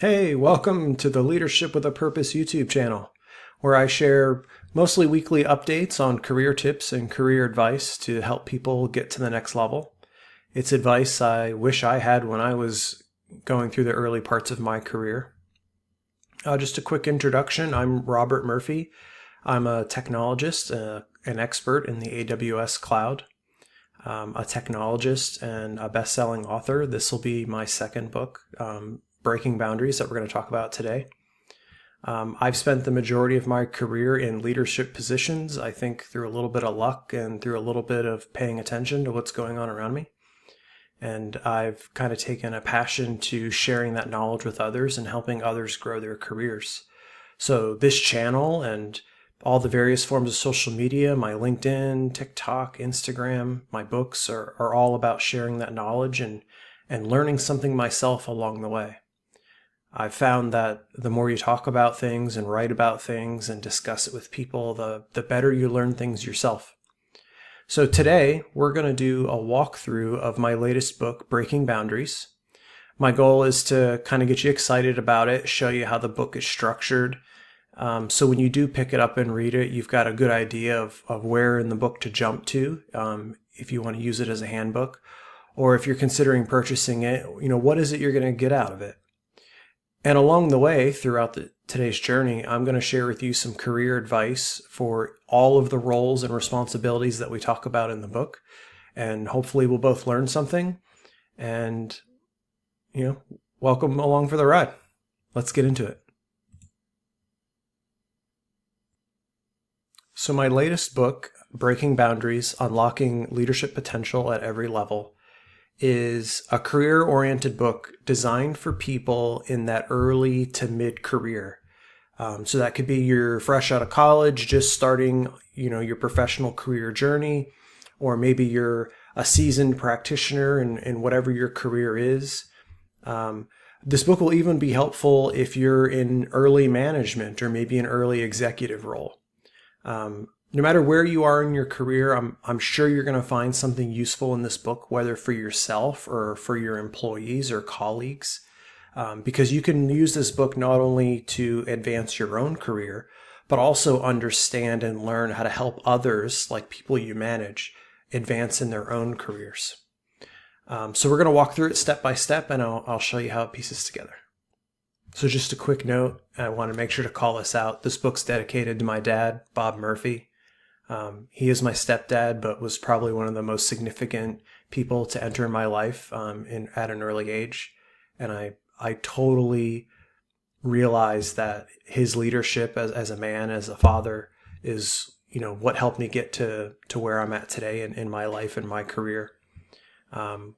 Hey, welcome to the Leadership with a Purpose YouTube channel, where I share mostly weekly updates on career tips and career advice to help people get to the next level. It's advice I wish I had when I was going through the early parts of my career. Just a quick introduction. I'm Robert Murphy. I'm a technologist, an expert in the AWS cloud, a technologist and a best-selling author. This will be my second book, Breaking Boundaries, that we're going to talk about today. I've spent the majority of my career in leadership positions, I think through a little bit of luck and through a little bit of paying attention to what's going on around me. And I've kind of taken a passion to sharing that knowledge with others and helping others grow their careers. So this channel and all the various forms of social media, my LinkedIn, TikTok, Instagram, my books are all about sharing that knowledge and learning something myself along the way. I've found that the more you talk about things and write about things and discuss it with people, the better you learn things yourself. So today we're going to do a walkthrough of my latest book, Breaking Boundaries. My goal is to kind of get you excited about it, show you how the book is structured. So when you do pick it up and read it, you've got a good idea of where in the book to jump to, if you want to use it as a handbook, or if you're considering purchasing it, what is it you're going to get out of it? And along the way, throughout today's journey, I'm going to share with you some career advice for all of the roles and responsibilities that we talk about in the book. And hopefully we'll both learn something and, welcome along for the ride. Let's get into it. So my latest book, Breaking Boundaries, Unlocking Leadership Potential at Every Level, is a career-oriented book designed for people in that early to mid-career. So that could be you're fresh out of college, just starting, your professional career journey, or maybe you're a seasoned practitioner in whatever your career is. This book will even be helpful if you're in early management or maybe an early executive role. No matter where you are in your career, I'm sure you're going to find something useful in this book, whether for yourself or for your employees or colleagues, because you can use this book not only to advance your own career, but also understand and learn how to help others, like people you manage, advance in their own careers. So we're going to walk through it step by step, and I'll show you how it pieces together. So just a quick note, I want to make sure to call this out. This book's dedicated to my dad, Bob Murphy. He is my stepdad, but was probably one of the most significant people to enter my life at an early age. And I totally realized that his leadership as a man, as a father, is what helped me get to where I'm at today in my life and my career. Our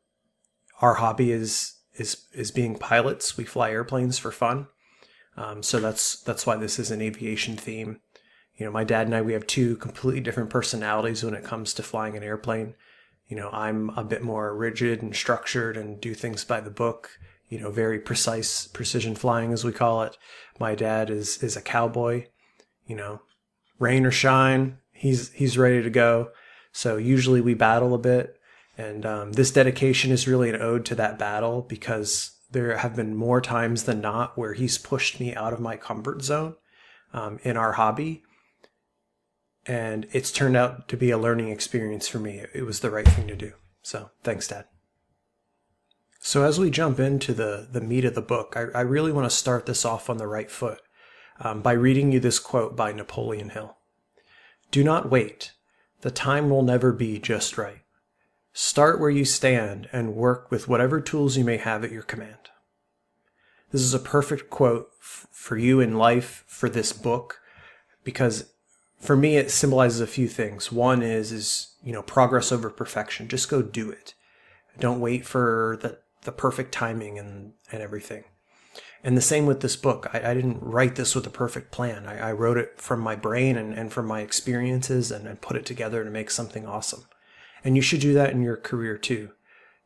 hobby is being pilots. We fly airplanes for fun. So that's why this is an aviation theme. My dad and I, we have two completely different personalities when it comes to flying an airplane. I'm a bit more rigid and structured and do things by the book, very precise, precision flying as we call it. My dad is a cowboy, rain or shine, he's ready to go. So usually we battle a bit. And this dedication is really an ode to that battle, because there have been more times than not where he's pushed me out of my comfort zone in our hobby. And it's turned out to be a learning experience for me. It was the right thing to do. So thanks, Dad. So as we jump into the meat of the book, I really want to start this off on the right foot by reading you this quote by Napoleon Hill. "Do not wait. The time will never be just right. Start where you stand and work with whatever tools you may have at your command." This is a perfect quote for you in life, for this book, because for me, it symbolizes a few things. One is progress over perfection. Just go do it. Don't wait for the perfect timing and everything. And the same with this book. I didn't write this with a perfect plan. I wrote it from my brain and from my experiences and put it together to make something awesome. And you should do that in your career too.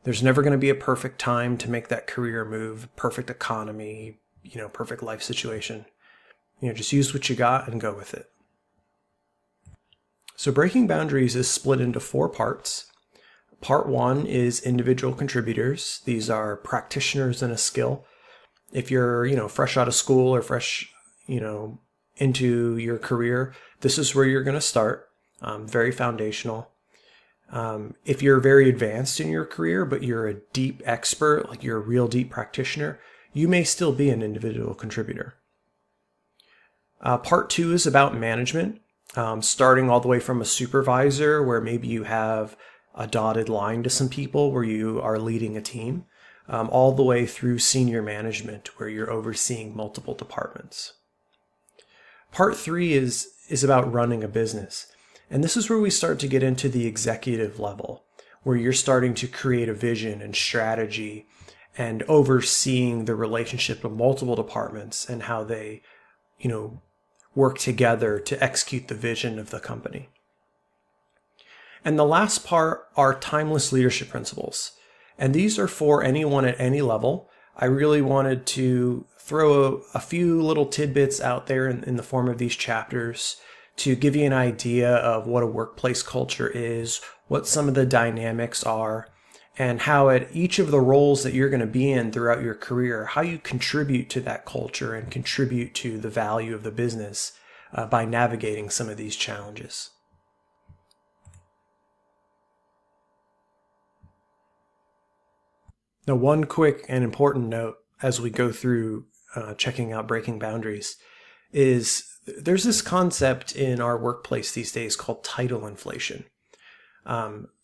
There's never going to be a perfect time to make that career move, perfect economy, perfect life situation. Just use what you got and go with it. So Breaking Boundaries is split into 4 parts. Part 1 is individual contributors. These are practitioners in a skill. If you're, fresh out of school or fresh, into your career, this is where you're going to start. Very foundational. If you're very advanced in your career, but you're a deep expert, like you're a real deep practitioner, you may still be an individual contributor. Part 2 is about management, starting all the way from a supervisor, where maybe you have a dotted line to some people where you are leading a team, all the way through senior management, where you're overseeing multiple departments. Part 3 is about running a business. And this is where we start to get into the executive level, where you're starting to create a vision and strategy and overseeing the relationship of multiple departments and how they, work together to execute the vision of the company. And the last part are timeless leadership principles. And these are for anyone at any level. I really wanted to throw a few little tidbits out there in the form of these chapters to give you an idea of what a workplace culture is, what some of the dynamics are, and how at each of the roles that you're going to be in throughout your career, how you contribute to that culture and contribute to the value of the business by navigating some of these challenges. Now, one quick and important note as we go through checking out breaking boundaries is there's this concept in our workplace these days called title inflation.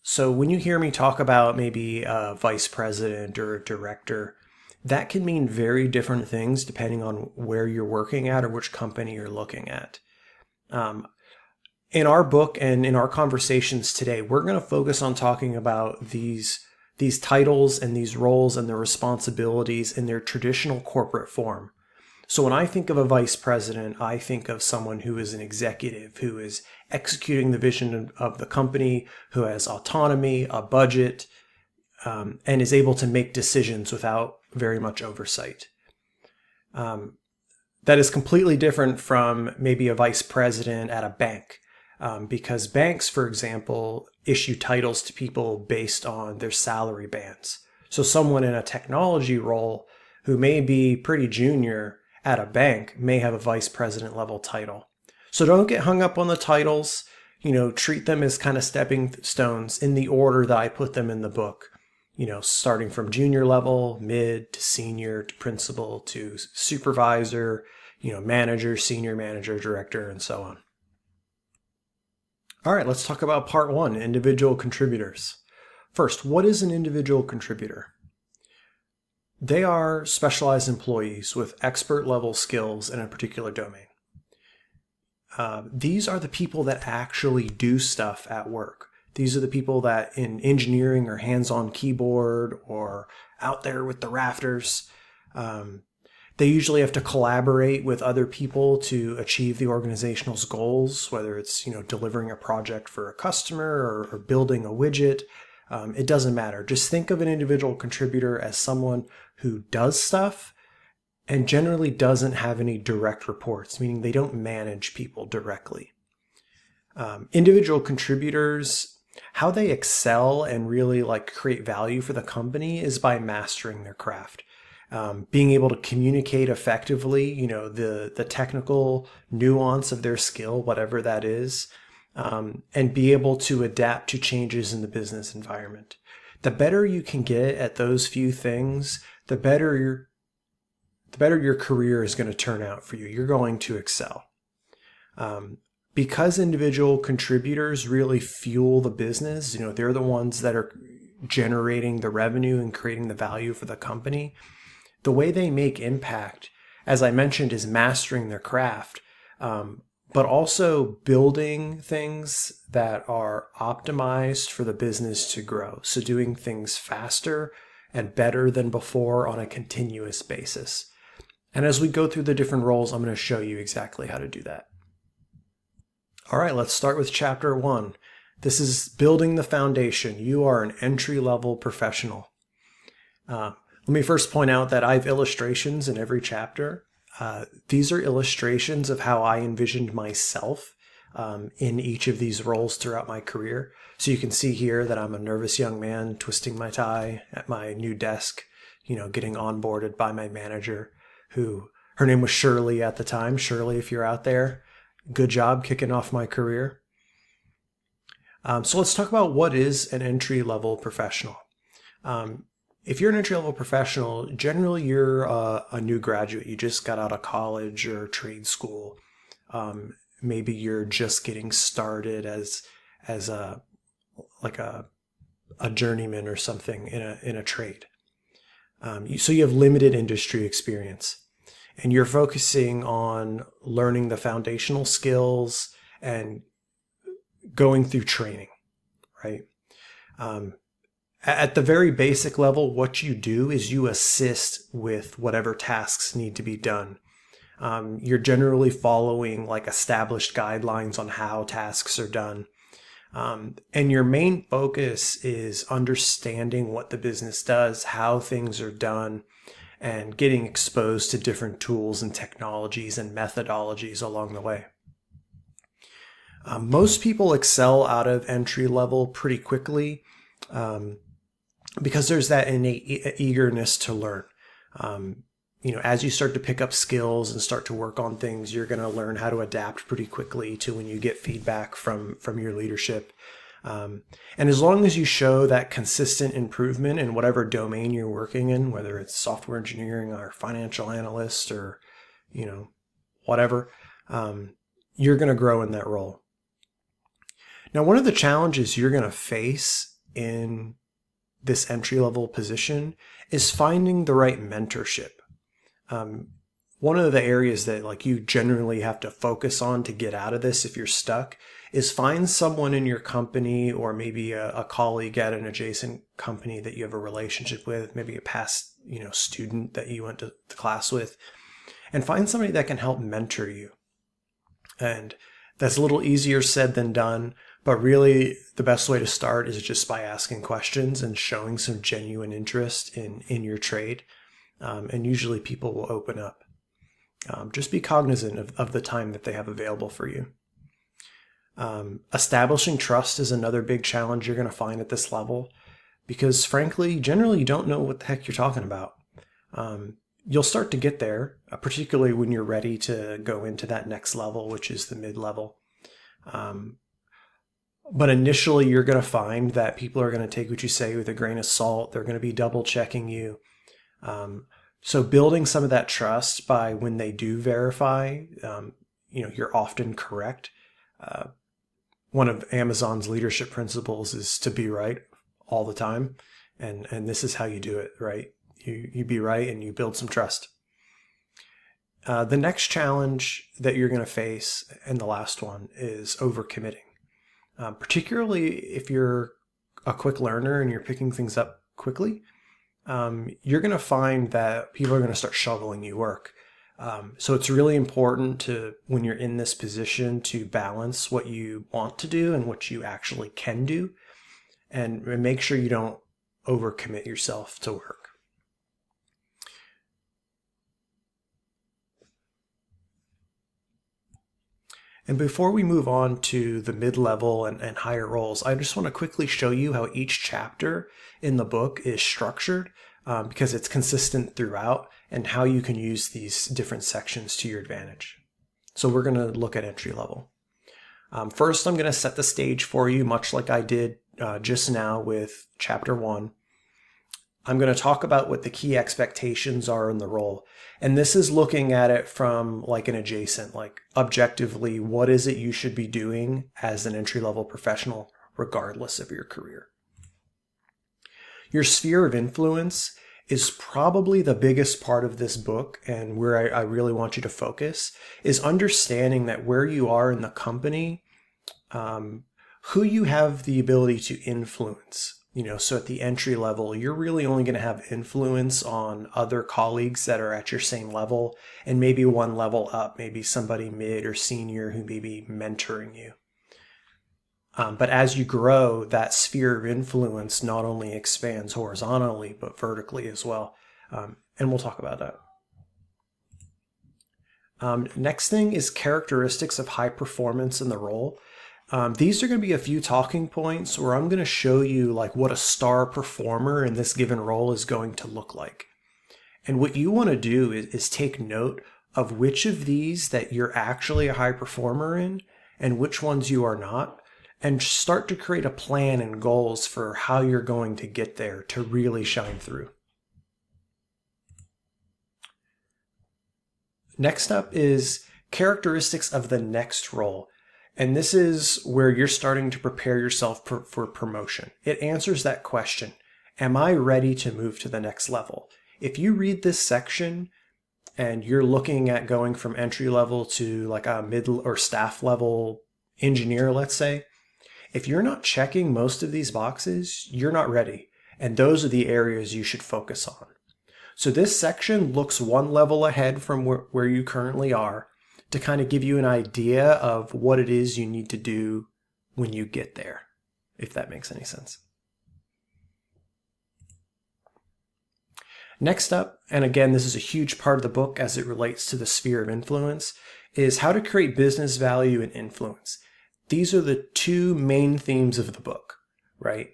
So when you hear me talk about maybe a vice president or a director, that can mean very different things depending on where you're working at or which company you're looking at. In our book and in our conversations today, we're going to focus on talking about these titles and these roles and their responsibilities in their traditional corporate form. So when I think of a vice president, I think of someone who is an executive, who is executing the vision of the company, who has autonomy, a budget, and is able to make decisions without very much oversight. That is completely different from maybe a vice president at a bank, because banks, for example, issue titles to people based on their salary bands. So someone in a technology role who may be pretty junior at a bank may have a vice president level title. So don't get hung up on the titles, treat them as kind of stepping stones in the order that I put them in the book, starting from junior level, mid to senior to principal to supervisor, manager, senior manager, director, and so on. All right, let's talk about part 1, individual contributors. First, what is an individual contributor? They are specialized employees with expert level skills in a particular domain. These are the people that actually do stuff at work. These are the people that in engineering are hands-on keyboard or out there with the rafters. They usually have to collaborate with other people to achieve the organization's goals, whether it's delivering a project for a customer or building a widget. It doesn't matter. Just think of an individual contributor as someone who does stuff and generally doesn't have any direct reports, meaning they don't manage people directly. Individual contributors, how they excel and really create value for the company is by mastering their craft. Being able to communicate effectively, the technical nuance of their skill, whatever that is, and be able to adapt to changes in the business environment. The better you can get at those few things, the better your career is going to turn out for you. You're going to excel. Because individual contributors really fuel the business, they're the ones that are generating the revenue and creating the value for the company. The way they make impact, as I mentioned, is mastering their craft, but also building things that are optimized for the business to grow. So doing things faster and better than before on a continuous basis. And as we go through the different roles, I'm going to show you exactly how to do that. All right, let's start with chapter 1. This is building the foundation. You are an entry-level professional. Let me first point out that I have illustrations in every chapter. These are illustrations of how I envisioned myself in each of these roles throughout my career. So you can see here that I'm a nervous young man twisting my tie at my new desk, getting onboarded by my manager. who, her name was Shirley at the time. Shirley, if you're out there, good job kicking off my career. So let's talk about what is an entry-level professional. If you're an entry-level professional, generally you're a new graduate. You just got out of college or trade school. Maybe you're just getting started as a journeyman or something in a trade. So you have limited industry experience, and you're focusing on learning the foundational skills and going through training, right? At the very basic level, what you do is you assist with whatever tasks need to be done. You're generally following like established guidelines on how tasks are done. And your main focus is understanding what the business does, how things are done, and getting exposed to different tools and technologies and methodologies along the way. Most people excel out of entry level pretty quickly because there's that innate eagerness to learn. As you start to pick up skills and start to work on things, you're going to learn how to adapt pretty quickly to when you get feedback from your leadership. And as long as you show that consistent improvement in whatever domain you're working in, whether it's software engineering or financial analyst or, whatever, you're going to grow in that role. Now, one of the challenges you're going to face in this entry-level position is finding the right mentorship. One of the areas that you generally have to focus on to get out of this if you're stuck is find someone in your company or maybe a colleague at an adjacent company that you have a relationship with, maybe a past student that you went to class with, and find somebody that can help mentor you. And that's a little easier said than done, but really the best way to start is just by asking questions and showing some genuine interest in your trade. And usually people will open up. Just be cognizant of the time that they have available for you. Establishing trust is another big challenge you're going to find at this level because, frankly, generally you don't know what the heck you're talking about. You'll start to get there, particularly when you're ready to go into that next level, which is the mid-level. But initially you're going to find that people are going to take what you say with a grain of salt. They're going to be double checking you. So building some of that trust by when they do verify, you're often correct. One of Amazon's leadership principles is to be right all the time. And this is how you do it, right? You be right and you build some trust. The next challenge that you're going to face, and the last one, is overcommitting. Particularly if you're a quick learner and you're picking things up quickly, you're going to find that people are going to start shoveling you work. So it's really important to, when you're in this position, to balance what you want to do and what you actually can do, and make sure you don't overcommit yourself to work. And before we move on to the mid-level and higher roles, I just want to quickly show you how each chapter in the book is structured because it's consistent throughout, and how you can use these different sections to your advantage. So we're going to look at entry level. First, I'm going to set the stage for you, much like I did just now with chapter 1. I'm going to talk about what the key expectations are in the role. And this is looking at it from like an adjacent, like objectively, what is it you should be doing as an entry-level professional, regardless of your career? Your sphere of influence is probably the biggest part of this book, and where I really want you to focus is understanding that where you are in the company, who you have the ability to influence. So at the entry level, you're really only going to have influence on other colleagues that are at your same level, and maybe one level up, maybe somebody mid or senior who may be mentoring you. But as you grow, that sphere of influence not only expands horizontally, but vertically as well. And we'll talk about that. Next thing is characteristics of high performance in the role. These are going to be a few talking points where I'm going to show you like what a star performer in this given role is going to look like. And what you want to do is take note of which of these that you're actually a high performer in and which ones you are not, and start to create a plan and goals for how you're going to get there to really shine through. Next up is characteristics of the next role. And this is where you're starting to prepare yourself for promotion. It answers that question. Am I ready to move to the next level? If you read this section and you're looking at going from entry level to like a mid or staff level engineer, let's say, if you're not checking most of these boxes, you're not ready. And those are the areas you should focus on. So this section looks one level ahead from where you currently are to kind of give you an idea of what it is you need to do when you get there, if that makes any sense. Next up, and again, this is a huge part of the book as it relates to the sphere of influence, is how to create business value and influence. These are the two main themes of the book, right?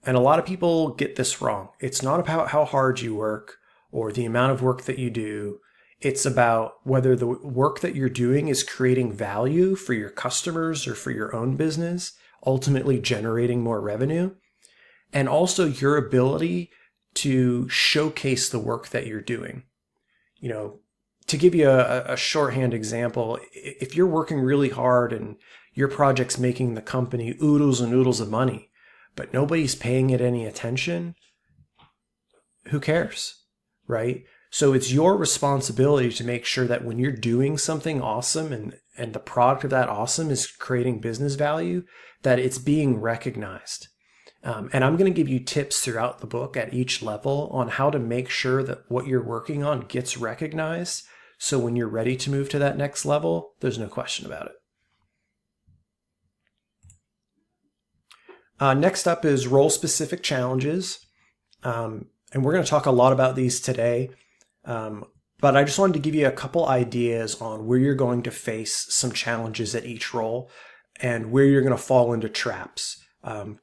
And a lot of people get this wrong. It's not about how hard you work or the amount of work that you do. It's about whether the work that you're doing is creating value for your customers or for your own business, ultimately generating more revenue, and also your ability to showcase the work that you're doing. You know, to give you a shorthand example, if you're working really hard and your project's making the company oodles and oodles of money, but nobody's paying it any attention, who cares, right? So it's your responsibility to make sure that when you're doing something awesome and the product of that awesome is creating business value, that it's being recognized. And I'm going to give you tips throughout the book at each level on how to make sure that what you're working on gets recognized. So when you're ready to move to that next level, there's no question about it. Next up is role-specific challenges. And we're going to talk a lot about these today. But I just wanted to give you a couple ideas on where you're going to face some challenges at each role and where you're going to fall into traps.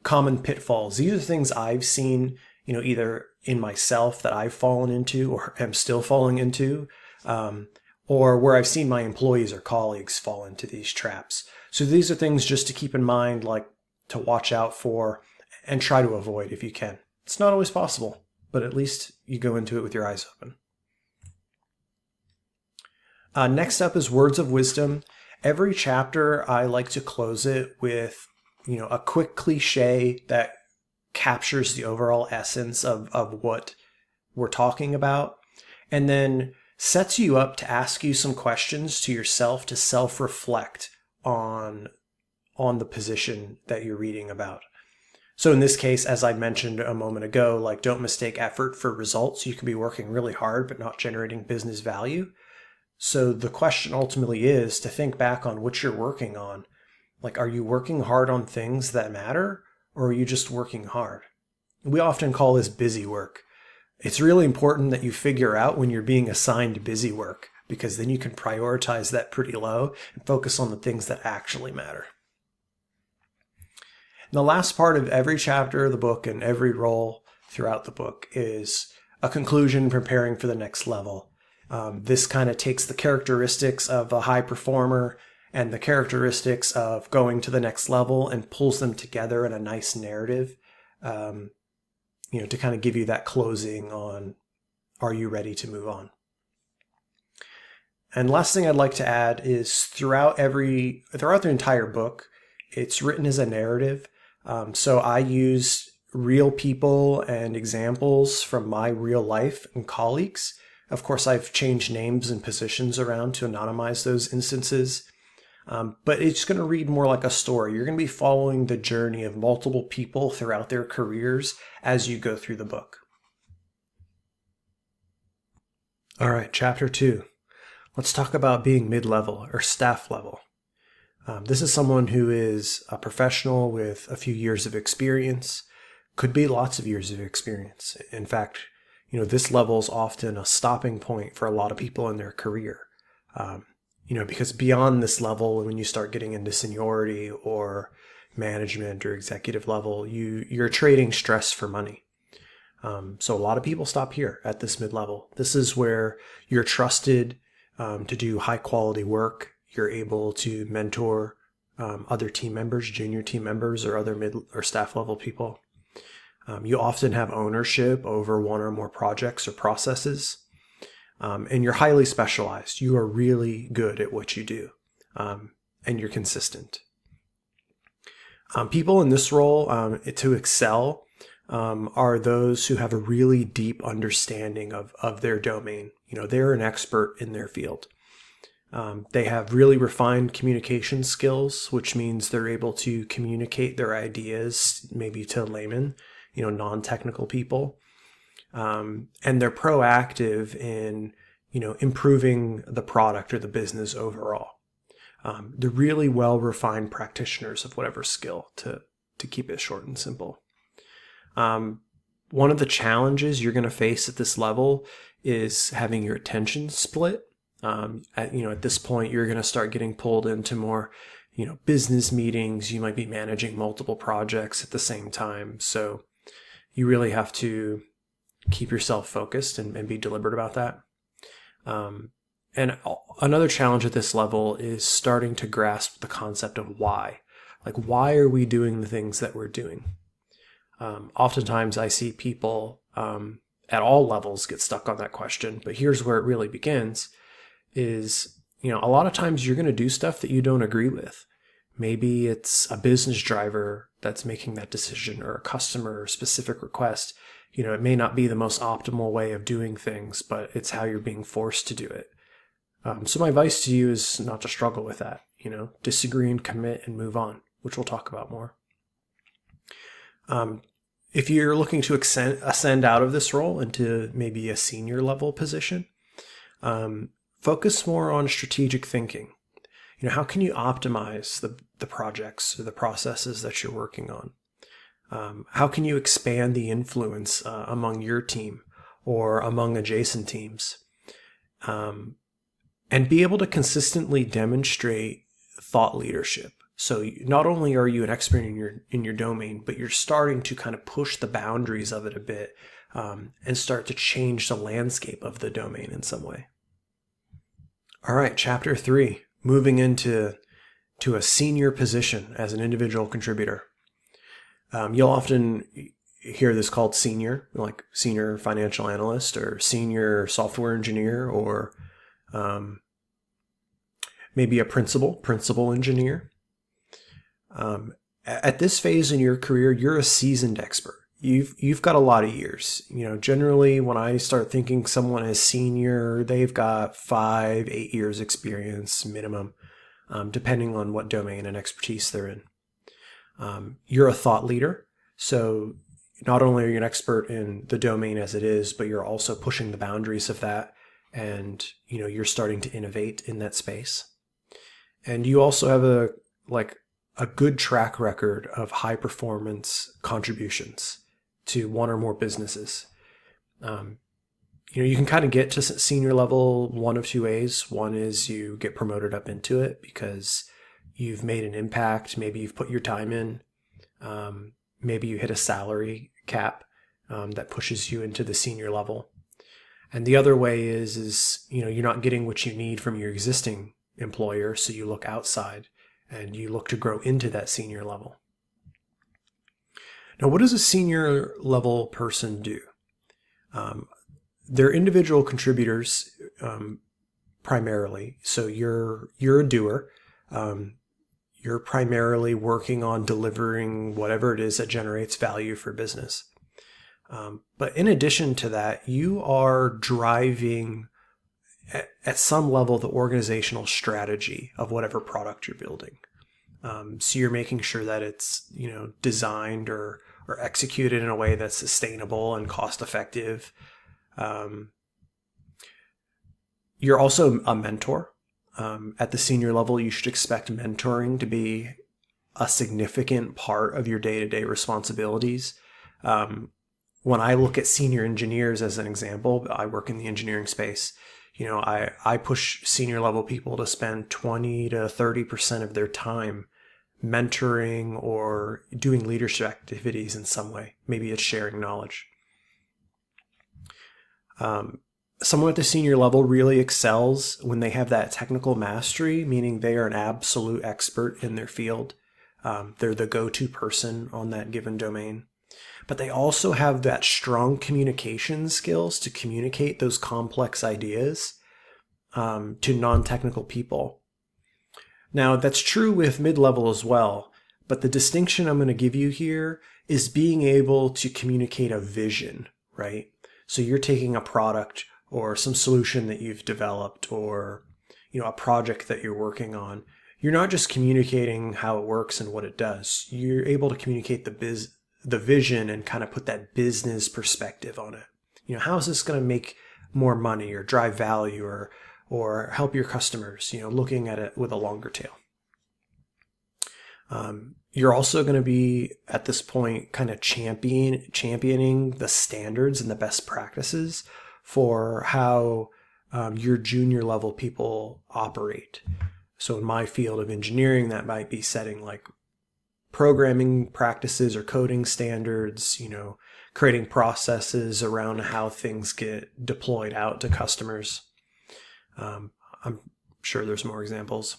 Common pitfalls. These are things I've seen, either in myself that I've fallen into or am still falling into, or where I've seen my employees or colleagues fall into these traps. So these are things just to keep in mind, like to watch out for and try to avoid if you can. It's not always possible, but at least you go into it with your eyes open. Next up is words of wisdom. Every chapter, I like to close it with a quick cliche that captures the overall essence of what we're talking about, and then sets you up to ask you some questions to yourself to self-reflect on the position that you're reading about. So in this case, as I mentioned a moment ago, like don't mistake effort for results. You can be working really hard but not generating business value. So the question ultimately is to think back on what you're working on. Like, are you working hard on things that matter, or are you just working hard? We often call this busy work. It's really important that you figure out when you're being assigned busy work, because then you can prioritize that pretty low and focus on the things that actually matter. And the last part of every chapter of the book and every role throughout the book is a conclusion preparing for the next level. This kind of takes the characteristics of a high performer and the characteristics of going to the next level and pulls them together in a nice narrative, to kind of give you that closing on, are you ready to move on? And last thing I'd like to add is throughout the entire book, it's written as a narrative. So I use real people and examples from my real life and colleagues. Of course, I've changed names and positions around to anonymize those instances. But it's going to read more like a story. You're going to be following the journey of multiple people throughout their careers as you go through the book. All right, chapter 2. Let's talk about being mid-level or staff level. This is someone who is a professional with a few years of experience, could be lots of years of experience. In fact, this level is often a stopping point for a lot of people in their career. Because beyond this level, when you start getting into seniority or management or executive level, you're trading stress for money. So a lot of people stop here at this mid-level. This is where you're trusted to do high quality work. You're able to mentor other team members, junior team members, or other mid or staff level people. You often have ownership over one or more projects or processes, and you're highly specialized. You are really good at what you do, and you're consistent. People in this role to excel are those who have a really deep understanding of their domain. They're an expert in their field. They have really refined communication skills, which means they're able to communicate their ideas maybe to laymen, non-technical people. And they're proactive in, improving the product or the business overall. They're really well-refined practitioners of whatever skill, to keep it short and simple. One of the challenges you're going to face at this level is having your attention split. At this point, you're going to start getting pulled into more, business meetings. You might be managing multiple projects at the same time. So you really have to keep yourself focused and be deliberate about that. And another challenge at this level is starting to grasp the concept of why. Like, why are we doing the things that we're doing? Oftentimes I see people at all levels get stuck on that question, but here's where it really begins is, a lot of times you're going to do stuff that you don't agree with. Maybe it's a business driver that's making that decision, or a customer specific request. It may not be the most optimal way of doing things, but it's how you're being forced to do it. So my advice to you is not to struggle with that. Disagree and commit and move on, which we'll talk about more. If you're looking to ascend out of this role into maybe a senior level position, focus more on strategic thinking. How can you optimize the projects or the processes that you're working on? How can you expand the influence among your team or among adjacent teams? And be able to consistently demonstrate thought leadership. So not only are you an expert in your domain, but you're starting to kind of push the boundaries of it a bit, and start to change the landscape of the domain in some way. All right, chapter 3, moving into a senior position as an individual contributor. You'll often hear this called senior, like senior financial analyst or senior software engineer, or maybe a principal engineer. At this phase in your career, you're a seasoned expert. You've got a lot of years. Generally when I start thinking someone is senior, they've got 5-8 years experience minimum, depending on what domain and expertise they're in. You're a thought leader. So not only are you an expert in the domain as it is, but you're also pushing the boundaries of that. And, you're starting to innovate in that space. And you also have a good track record of high performance contributions to one or more businesses. You can kind of get to senior level one of two ways. One is you get promoted up into it because you've made an impact. Maybe you've put your time in. Maybe you hit a salary cap that pushes you into the senior level. And the other way is you're not getting what you need from your existing employer, so you look outside and you look to grow into that senior level. Now, what does a senior level person do? They're individual contributors primarily. So you're a doer. You're primarily working on delivering whatever it is that generates value for business. But in addition to that, you are driving at some level the organizational strategy of whatever product you're building. So you're making sure that it's designed or executed in a way that's sustainable and cost effective. You're also a mentor. At the senior level, you should expect mentoring to be a significant part of your day-to-day responsibilities. When I look at senior engineers as an example, I work in the engineering space. I push senior level people to spend 20 to 30% of their time mentoring or doing leadership activities in some way. Maybe it's sharing knowledge. Someone at the senior level really excels when they have that technical mastery, meaning they are an absolute expert in their field. They're the go-to person on that given domain. But they also have that strong communication skills to communicate those complex ideas to non-technical people. Now, that's true with mid-level as well, but the distinction I'm going to give you here is being able to communicate a vision, right? So you're taking a product or some solution that you've developed, or a project that you're working on. You're not just communicating how it works and what it does. You're able to communicate the vision and kind of put that business perspective on it. How is this going to make more money or drive value or help your customers? Looking at it with a longer tail. You're also going to be at this point kind of championing the standards and the best practices for how your junior level people operate. So in my field of engineering, that might be setting like programming practices or coding standards, creating processes around how things get deployed out to customers. I'm sure there's more examples.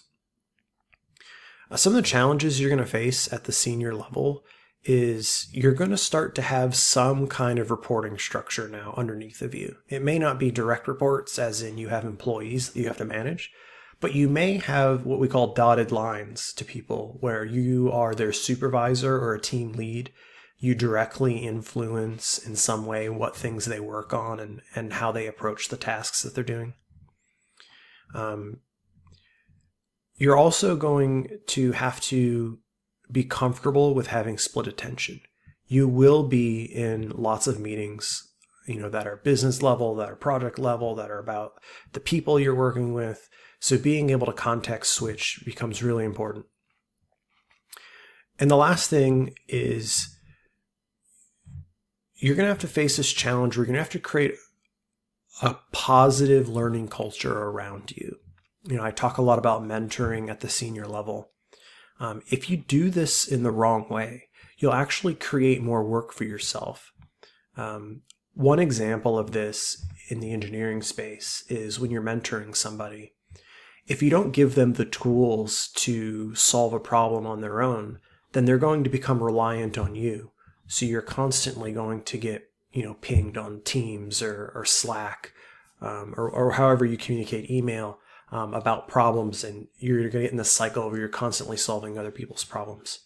Some of the challenges you're going to face at the senior level is you're going to start to have some kind of reporting structure now underneath of you. It may not be direct reports, as in you have employees that you have to manage, but you may have what we call dotted lines to people where you are their supervisor or a team lead. You directly influence in some way what things they work on and how they approach the tasks that they're doing. You're also going to have to be comfortable with having split attention. You will be in lots of meetings, that are business level, that are project level, that are about the people you're working with. So being able to context switch becomes really important. And the last thing is you're going to have to face this challenge where you're going to have to create a positive learning culture around you. I talk a lot about mentoring at the senior level. If you do this in the wrong way, you'll actually create more work for yourself. One example of this in the engineering space is when you're mentoring somebody. If you don't give them the tools to solve a problem on their own, then they're going to become reliant on you. So you're constantly going to get, pinged on Teams or Slack, or however you communicate, email, about problems, and you're going to get in this cycle where you're constantly solving other people's problems.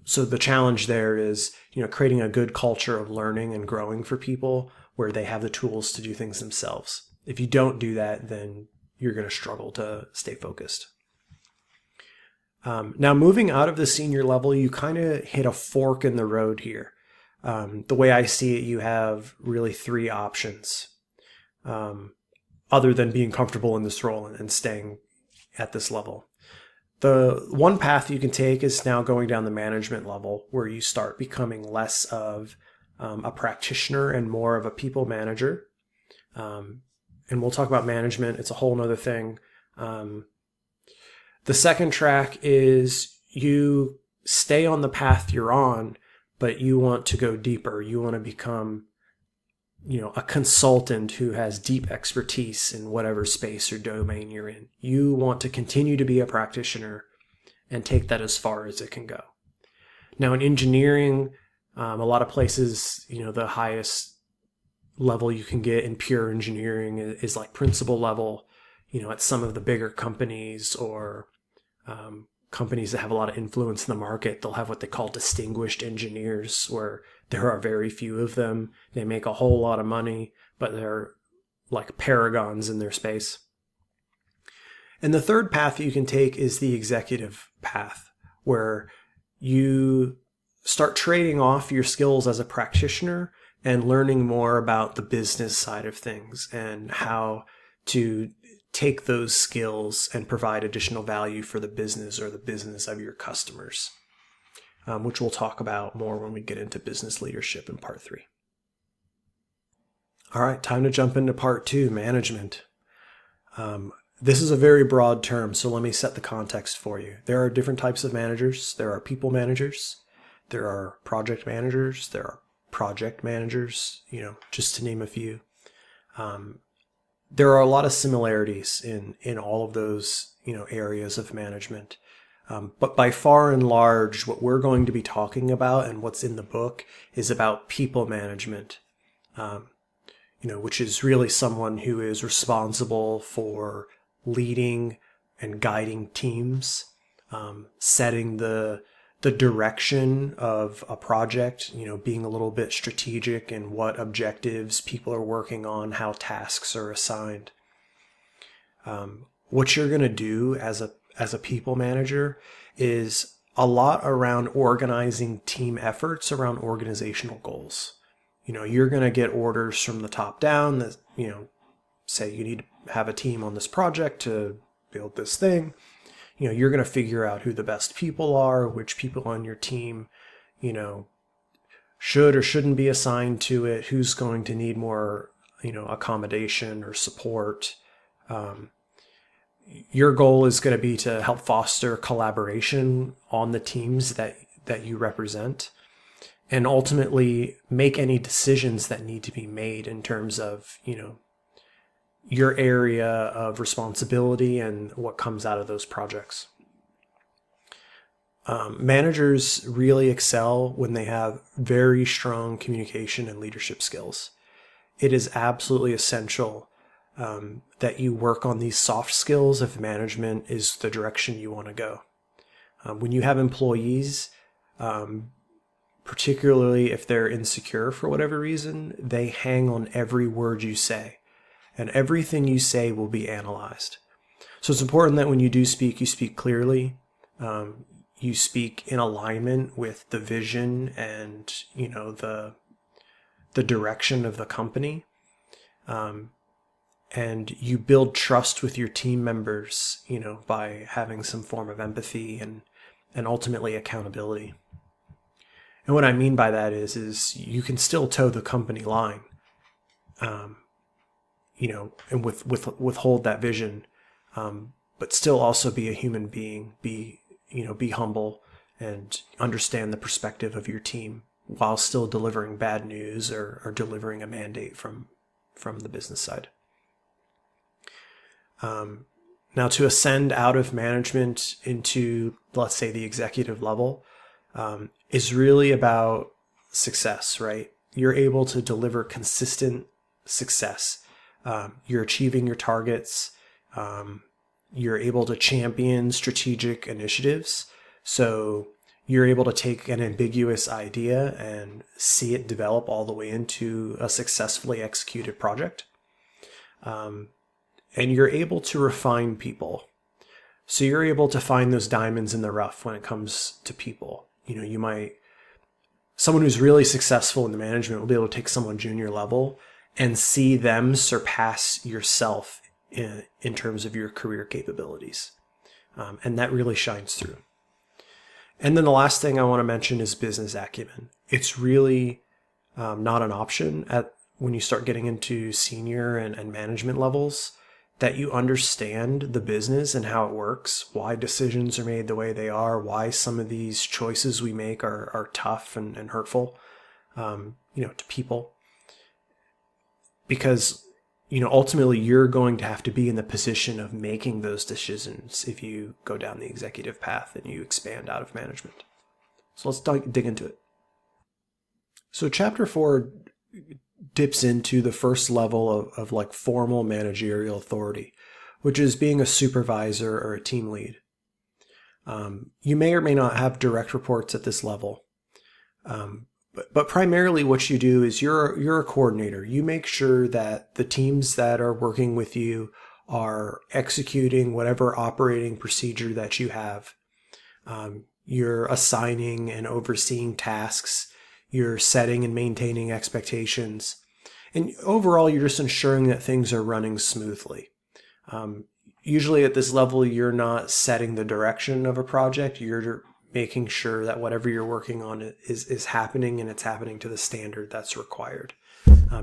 So the challenge there is, creating a good culture of learning and growing for people where they have the tools to do things themselves. If you don't do that, then you're going to struggle to stay focused. Now, moving out of the senior level, you kind of hit a fork in the road here. The way I see it, you have really three options. Other than being comfortable in this role and staying at this level. The one path you can take is now going down the management level, where you start becoming less of a practitioner and more of a people manager. And we'll talk about management. It's a whole nother thing. The second track is you stay on the path you're on, but you want to go deeper. You want to become a consultant who has deep expertise in whatever space or domain you're in. You want to continue to be a practitioner and take that as far as it can go. Now, in engineering, a lot of places, the highest level you can get in pure engineering is like principal level, at some of the bigger companies or companies that have a lot of influence in the market. They'll have what they call distinguished engineers, where there are very few of them. They make a whole lot of money, but they're like paragons in their space. And the third path you can take is the executive path, where you start trading off your skills as a practitioner and learning more about the business side of things and how to take those skills and provide additional value for the business or the business of your customers, which we'll talk about more when we get into business leadership in part 3. All right, time to jump into part 2, management. This is a very broad term, so let me set the context for you. There are different types of managers. There are people managers. There are project managers. There are project managers, just to name a few. There are a lot of similarities in all of those, areas of management. But by far and large, what we're going to be talking about and what's in the book is about people management, which is really someone who is responsible for leading and guiding teams, setting the direction of a project, being a little bit strategic in what objectives people are working on, how tasks are assigned. What you're going to do as a people manager is a lot around organizing team efforts around organizational goals. You're going to get orders from the top down that, say you need to have a team on this project to build this thing. You're going to figure out who the best people are, which people on your team, should or shouldn't be assigned to it, who's going to need more, accommodation or support. Your goal is going to be to help foster collaboration on the teams that you represent, and ultimately make any decisions that need to be made in terms of, your area of responsibility and what comes out of those projects. Managers really excel when they have very strong communication and leadership skills. It is absolutely essential that you work on these soft skills if management is the direction you want to go. When you have employees, particularly if they're insecure for whatever reason, they hang on every word you say. And everything you say will be analyzed. So it's important that when you do speak, you speak clearly. You speak in alignment with the vision and, the direction of the company. And you build trust with your team members, by having some form of empathy and ultimately accountability. And what I mean by that is you can still toe the company line. And withhold that vision, but still also be a human being, be humble and understand the perspective of your team while still delivering bad news or delivering a mandate from the business side. Now, to ascend out of management into, let's say, the executive level, is really about success, right? You're able to deliver consistent success. You're achieving your targets. You're able to champion strategic initiatives. So you're able to take an ambiguous idea and see it develop all the way into a successfully executed project. And you're able to refine people. So you're able to find those diamonds in the rough when it comes to people. Someone who's really successful in the management will be able to take someone junior level and see them surpass yourself in terms of your career capabilities. And that really shines through. And then the last thing I want to mention is business acumen. It's really not an option when you start getting into senior and management levels, that you understand the business and how it works, why decisions are made the way they are, why some of these choices we make are tough and hurtful, to people. Because, ultimately you're going to have to be in the position of making those decisions if you go down the executive path and you expand out of management. So let's dig into it. So chapter 4 dips into the first level of like formal managerial authority, which is being a supervisor or a team lead. You may or may not have direct reports at this level. But primarily what you do is you're a coordinator. You make sure that the teams that are working with you are executing whatever operating procedure that you have. You're assigning and overseeing tasks. You're setting and maintaining expectations. And overall, you're just ensuring that things are running smoothly. Usually at this level, you're not setting the direction of a project. You're making sure that whatever you're working on is happening, and it's happening to the standard that's required.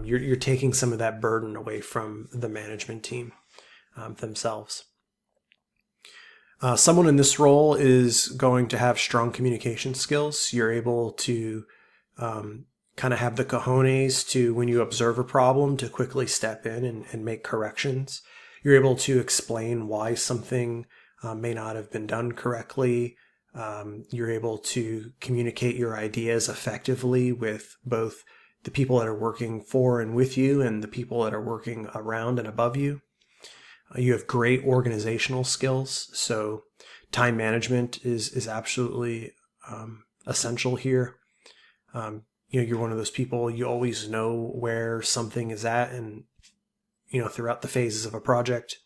You're taking some of that burden away from the management team themselves. Someone in this role is going to have strong communication skills. You're able to kind of have the cojones to, when you observe a problem, to quickly step in and make corrections. You're able to explain why something may not have been done correctly. You're able to communicate your ideas effectively with both the people that are working for and with you and the people that are working around and above you. You have great organizational skills, so time management is absolutely essential here. You're one of those people, you always know where something is at and, throughout the phases of a project.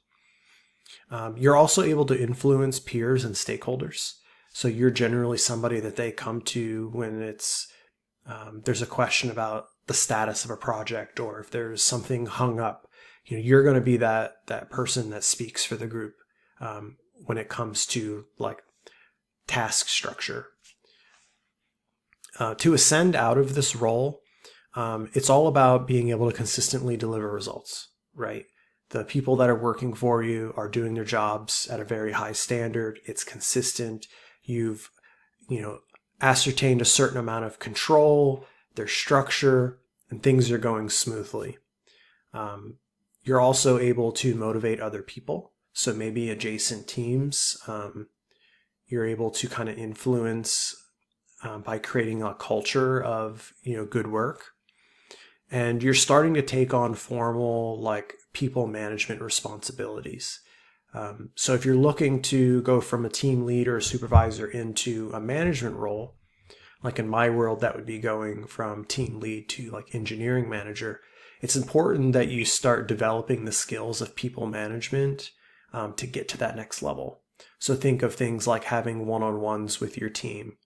You're also able to influence peers and stakeholders. So you're generally somebody that they come to when there's a question about the status of a project, or if there's something hung up. You're going to be that person that speaks for the group when it comes to like task structure. To ascend out of this role, it's all about being able to consistently deliver results, right? The people that are working for you are doing their jobs at a very high standard. It's consistent. You've, ascertained a certain amount of control, their structure, and things are going smoothly. You're also able to motivate other people. So maybe adjacent teams, you're able to kind of influence by creating a culture of, good work. And you're starting to take on formal, like, people management responsibilities. So if you're looking to go from a team lead or a supervisor into a management role, like in my world, that would be going from team lead to like engineering manager. It's important that you start developing the skills of people management to get to that next level. So think of things like having one-on-ones with your team,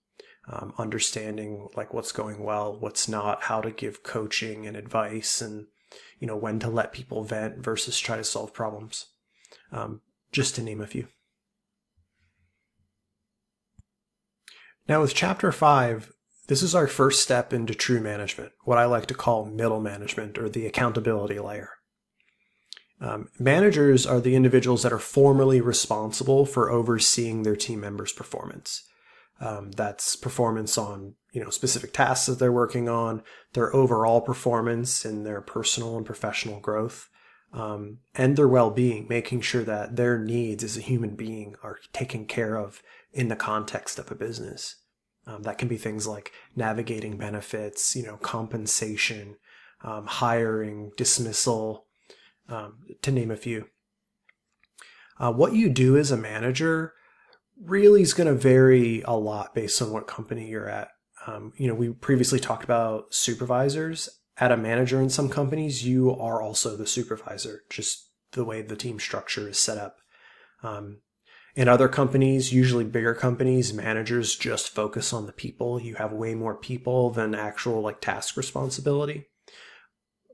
understanding like what's going well, what's not, how to give coaching and advice, and when to let people vent versus try to solve problems, just to name a few. Now with chapter 5, this is our first step into true management, what I like to call middle management, or the accountability layer. Managers are the individuals that are formally responsible for overseeing their team members' performance. That's performance on, specific tasks that they're working on, their overall performance in their personal and professional growth, and their well-being, making sure that their needs as a human being are taken care of in the context of a business. That can be things like navigating benefits, compensation, hiring, dismissal, to name a few. What you do as a manager really is going to vary a lot based on what company you're at. We previously talked about supervisors. At a manager in some companies, you are also the supervisor, just the way the team structure is set up. In other companies, usually bigger companies, managers just focus on the people. You have way more people than actual like task responsibility.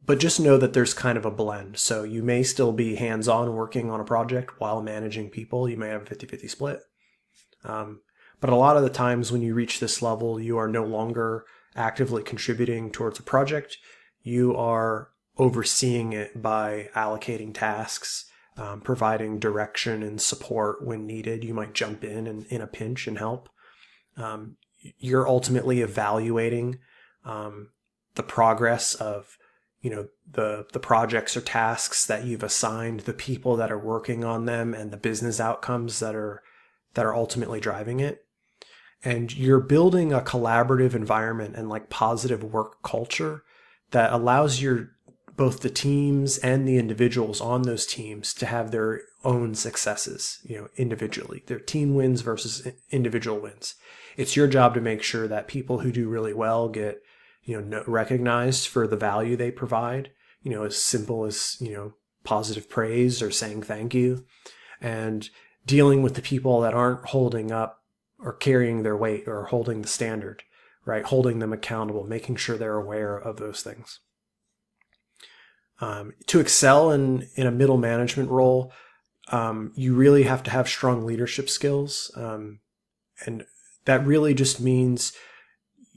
But just know that there's kind of a blend. So you may still be hands-on working on a project while managing people. You may have a 50-50 split. But a lot of the times when you reach this level, you are no longer actively contributing towards a project. You are overseeing it by allocating tasks, providing direction and support when needed. You might jump in a pinch and help. You're ultimately evaluating the progress of the projects or tasks that you've assigned, the people that are working on them, and the business outcomes that are ultimately driving it. And you're building a collaborative environment and like positive work culture that allows both the teams and the individuals on those teams to have their own successes, individually. Their team wins versus individual wins. It's your job to make sure that people who do really well get, recognized for the value they provide, as simple as, positive praise or saying thank you, and dealing with the people that aren't holding up or carrying their weight or holding the standard, right? Holding them accountable, making sure they're aware of those things. To excel in a middle management role, you really have to have strong leadership skills. And that really just means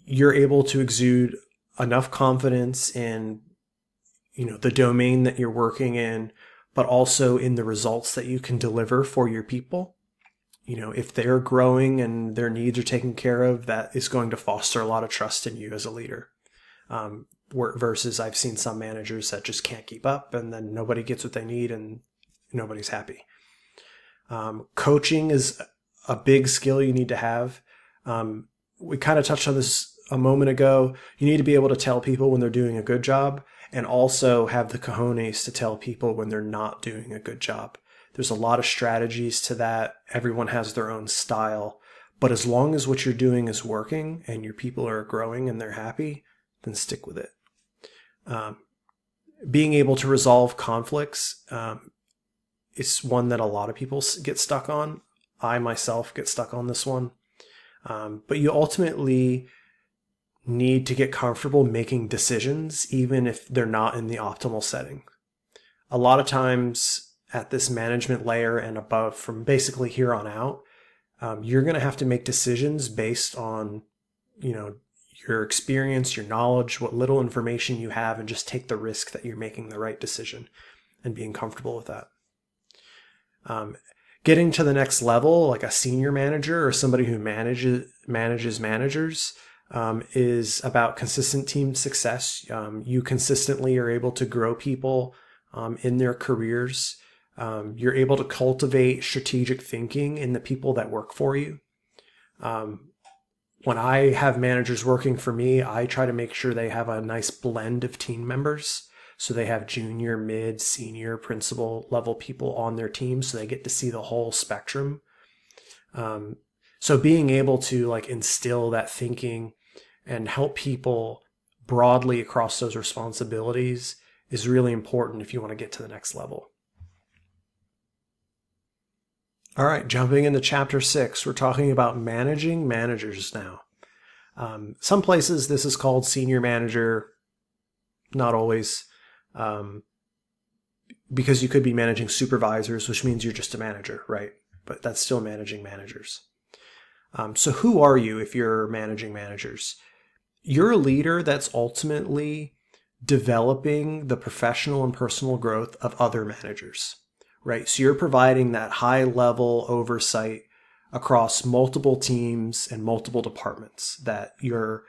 you're able to exude enough confidence in, the domain that you're working in, but also in the results that you can deliver for your people. If they're growing and their needs are taken care of, that is going to foster a lot of trust in you as a leader. Versus I've seen some managers that just can't keep up, and then nobody gets what they need and nobody's happy. Coaching is a big skill you need to have. We kind of touched on this a moment ago. You need to be able to tell people when they're doing a good job, and also have the cojones to tell people when they're not doing a good job. There's a lot of strategies to that. Everyone has their own style. But as long as what you're doing is working and your people are growing and they're happy, then stick with it. Being able to resolve conflicts is one that a lot of people get stuck on. I myself get stuck on this one. But you ultimately need to get comfortable making decisions, even if they're not in the optimal setting. A lot of times at this management layer and above, from basically here on out, you're going to have to make decisions based on, your experience, your knowledge, what little information you have, and just take the risk that you're making the right decision and being comfortable with that. Getting to the next level, like a senior manager or somebody who manages managers, is about consistent team success. You consistently are able to grow people in their careers. You're able to cultivate strategic thinking in the people that work for you. When I have managers working for me, I try to make sure they have a nice blend of team members. So they have junior, mid, senior, principal level people on their team, so they get to see the whole spectrum. So being able to instill that thinking and help people broadly across those responsibilities is really important if you want to get to the next level. All right, jumping into chapter 6, we're talking about managing managers now. Some places this is called senior manager, not always, because you could be managing supervisors, which means you're just a manager, right? But that's still managing managers. So who are you if you're managing managers? You're a leader that's ultimately developing the professional and personal growth of other managers. Right. So you're providing that high level oversight across multiple teams and multiple departments that your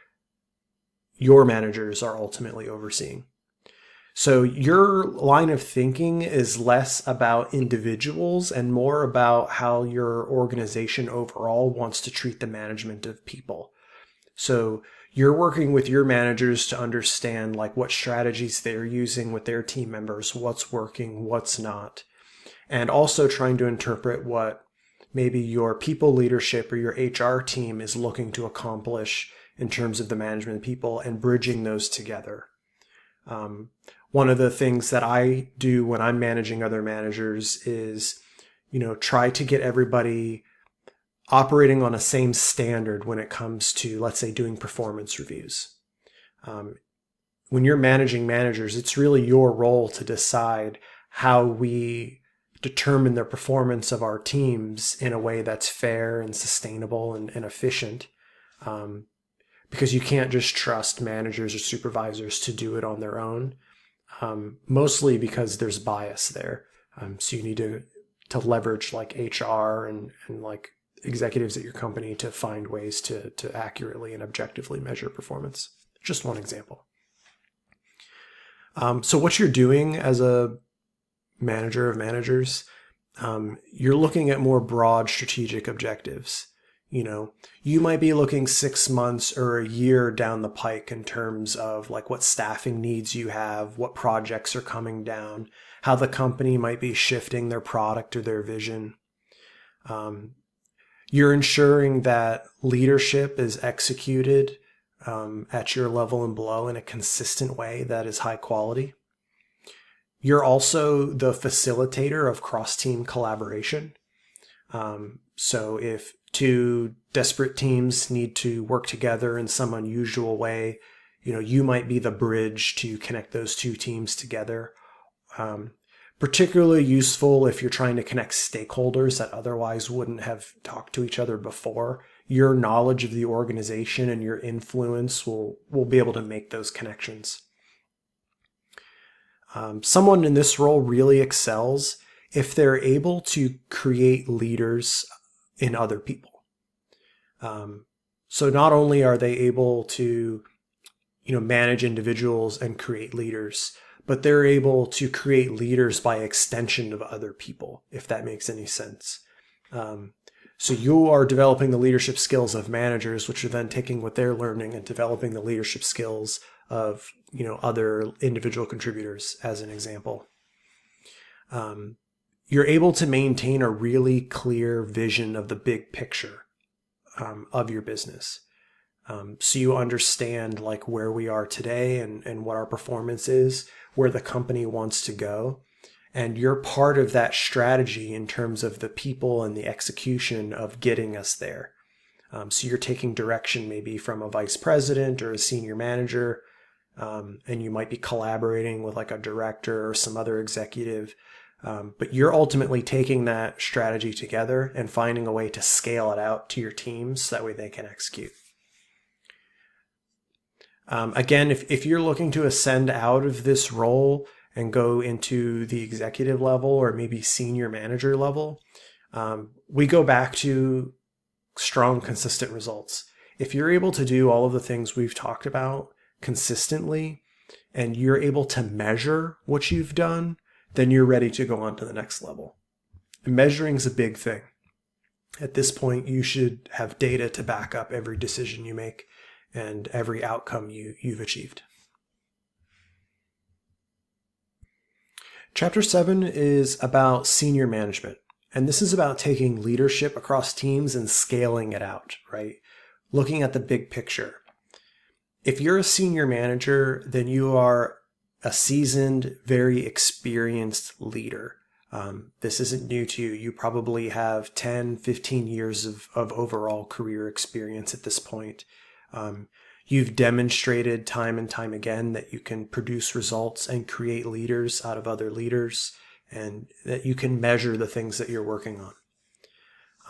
managers are ultimately overseeing. So your line of thinking is less about individuals and more about how your organization overall wants to treat the management of people. So you're working with your managers to understand what strategies they're using with their team members, what's working, what's not. And also trying to interpret what maybe your people leadership or your HR team is looking to accomplish in terms of the management of people and bridging those together. One of the things that I do when I'm managing other managers is, try to get everybody operating on a same standard when it comes to, let's say, doing performance reviews. When you're managing managers, it's really your role to decide how we determine the performance of our teams in a way that's fair and sustainable and efficient. Because you can't just trust managers or supervisors to do it on their own, mostly because there's bias there. So you need to leverage HR and executives at your company to find ways to accurately and objectively measure performance. Just one example. So what you're doing as a manager of managers, you're looking at more broad strategic objectives. You might be looking 6 months or a year down the pike in terms of what staffing needs you have, what projects are coming down, how the company might be shifting their product or their vision. You're ensuring that leadership is executed at your level and below in a consistent way that is high quality. You're also the facilitator of cross-team collaboration. So if two desperate teams need to work together in some unusual way, you might be the bridge to connect those two teams together. Particularly useful if you're trying to connect stakeholders that otherwise wouldn't have talked to each other before. Your knowledge of the organization and your influence will be able to make those connections. Someone in this role really excels if they're able to create leaders in other people. So not only are they able to, manage individuals and create leaders, but they're able to create leaders by extension of other people, if that makes any sense. So you are developing the leadership skills of managers, which are then taking what they're learning and developing the leadership skills of, other individual contributors, as an example. You're able to maintain a really clear vision of the big picture of your business. So you understand like where we are today and what our performance is, where the company wants to go. And you're part of that strategy in terms of the people and the execution of getting us there. So you're taking direction maybe from a vice president or a senior manager, and you might be collaborating with like a director or some other executive. But you're ultimately taking that strategy together and finding a way to scale it out to your teams so that way they can execute. Again, if you're looking to ascend out of this role and go into the executive level or maybe senior manager level, we go back to strong, consistent results. If you're able to do all of the things we've talked about consistently and you're able to measure what you've done, then you're ready to go on to the next level. And measuring is a big thing. At this point, you should have data to back up every decision you make and every outcome you've achieved. Chapter 7 is about senior management. And this is about taking leadership across teams and scaling it out, right? Looking at the big picture. If you're a senior manager, then you are a seasoned, very experienced leader. This isn't new to you. You probably have 10, 15 years of overall career experience at this point. You've demonstrated time and time again that you can produce results and create leaders out of other leaders, and that you can measure the things that you're working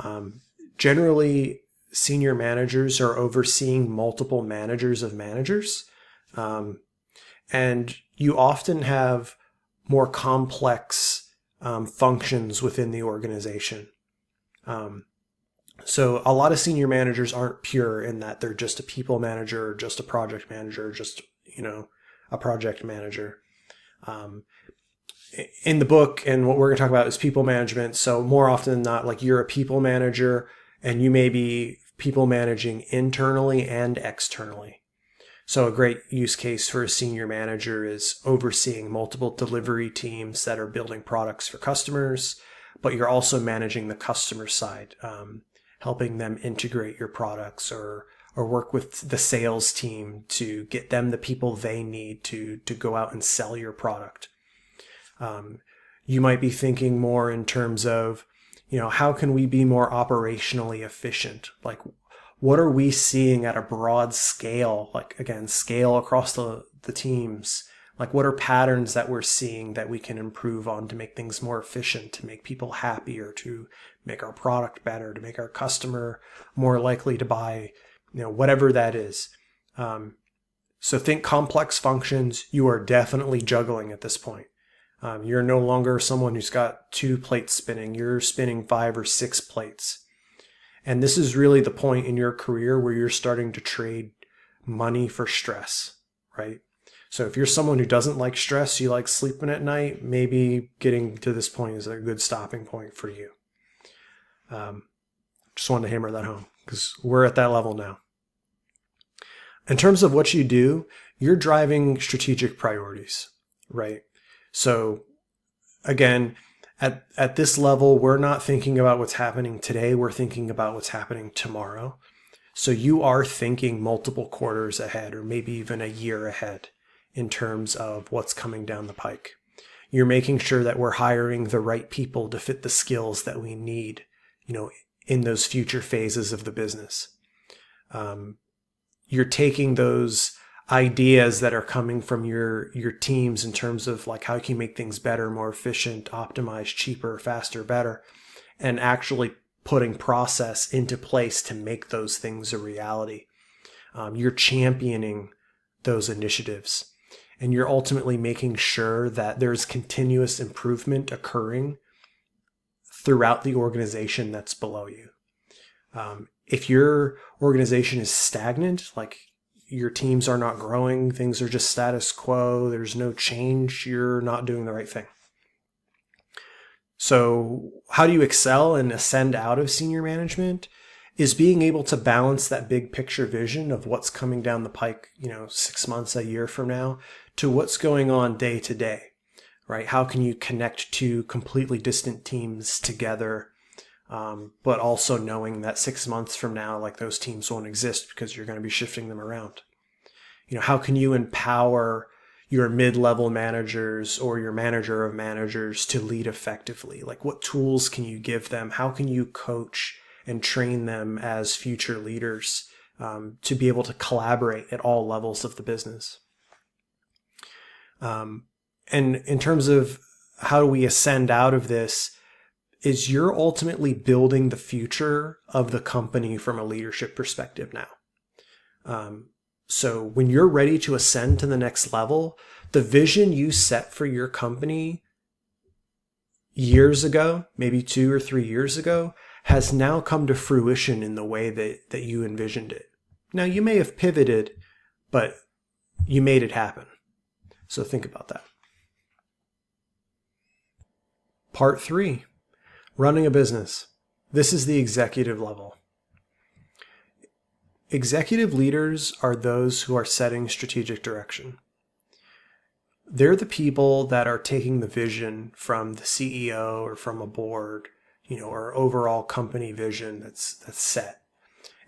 on. Generally, senior managers are overseeing multiple managers of managers. And you often have more complex functions within the organization. So a lot of senior managers aren't pure in that they're just a people manager or just a project manager or just, a project manager. In the book, and what we're going to talk about is people management. So more often than not, like you're a people manager and you may be people managing internally and externally. So a great use case for a senior manager is overseeing multiple delivery teams that are building products for customers, but you're also managing the customer side, helping them integrate your products or work with the sales team to get them the people they need to go out and sell your product. You might be thinking more in terms of, how can we be more operationally efficient? Like, what are we seeing at a broad scale? Like, again, scale across the teams. Like, what are patterns that we're seeing that we can improve on to make things more efficient, to make people happier, to make our product better, to make our customer more likely to buy, whatever that is. So think complex functions. You are definitely juggling at this point. You're no longer someone who's got 2 plates spinning. You're spinning 5 or 6 plates. And this is really the point in your career where you're starting to trade money for stress, right? So if you're someone who doesn't like stress, you like sleeping at night, maybe getting to this point is a good stopping point for you. Just wanted to hammer that home because we're at that level now. In terms of what you do, you're driving strategic priorities, right? So again, at this level, we're not thinking about what's happening today. We're thinking about what's happening tomorrow. So you are thinking multiple quarters ahead or maybe even a year ahead in terms of what's coming down the pike. You're making sure that we're hiring the right people to fit the skills that we need, in those future phases of the business. You're taking those ideas that are coming from your teams in terms of like how you can make things better, more efficient, optimize, cheaper, faster, better, and actually putting process into place to make those things a reality. You're championing those initiatives, and you're ultimately making sure that there's continuous improvement occurring throughout the organization that's below you. If your organization is stagnant, like your teams are not growing, things are just status quo, there's no change, you're not doing the right thing. So how do you excel and ascend out of senior management? Is being able to balance that big picture vision of what's coming down the pike, 6 months, a year from now, to what's going on day to day, right? How can you connect two completely distant teams together, but also knowing that 6 months from now, like, those teams won't exist because you're going to be shifting them around? How can you empower your mid-level managers or your manager of managers to lead effectively? Like, what tools can you give them? How can you coach and train them as future leaders to be able to collaborate at all levels of the business? And in terms of how do we ascend out of this, is you're ultimately building the future of the company from a leadership perspective now. So when you're ready to ascend to the next level, the vision you set for your company years ago, maybe 2 or 3 years ago, has now come to fruition in the way that you envisioned it. Now, you may have pivoted, but you made it happen. So think about that. Part 3, running a business. This is the executive level. Executive leaders are those who are setting strategic direction. They're the people that are taking the vision from the CEO or from a board, or overall company vision that's set,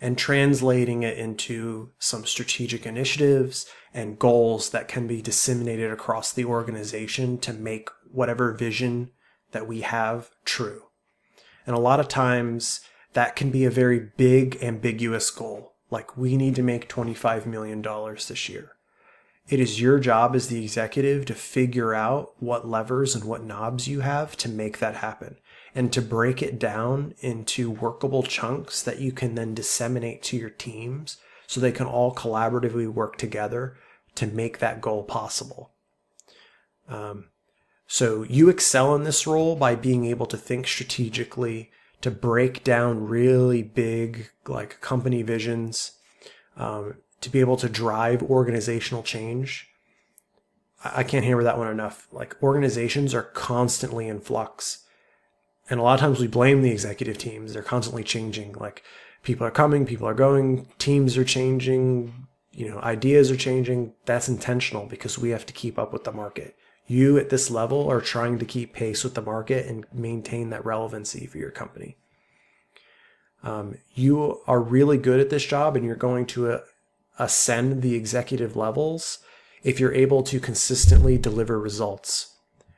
and translating it into some strategic initiatives and goals that can be disseminated across the organization to make whatever vision that we have true. And a lot of times that can be a very big, ambiguous goal. Like, we need to make $25 million this year. It is your job as the executive to figure out what levers and what knobs you have to make that happen, and to break it down into workable chunks that you can then disseminate to your teams so they can all collaboratively work together to make that goal possible. So you excel in this role by being able to think strategically, to break down really big, like, company visions, to be able to drive organizational change. I can't hammer that one enough. Like, organizations are constantly in flux. And a lot of times we blame the executive teams. They're constantly changing. Like, people are coming, people are going, teams are changing, ideas are changing. That's intentional because we have to keep up with the market. You at this level are trying to keep pace with the market and maintain that relevancy for your company. You are really good at this job, and you're going to ascend the executive levels if you're able to consistently deliver results.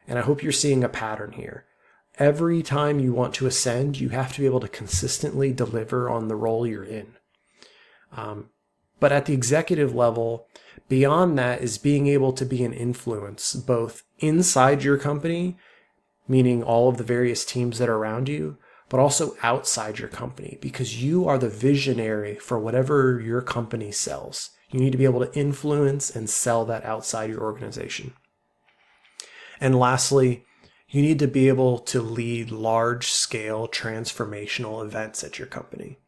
And I hope you're seeing a pattern here. Every time you want to ascend, you have to be able to consistently deliver on the role you're in. But at the executive level, beyond that is being able to be an influence, both inside your company, meaning all of the various teams that are around you, but also outside your company, because you are the visionary for whatever your company sells. You need to be able to influence and sell that outside your organization. And lastly, you need to be able to lead large-scale transformational events at your company.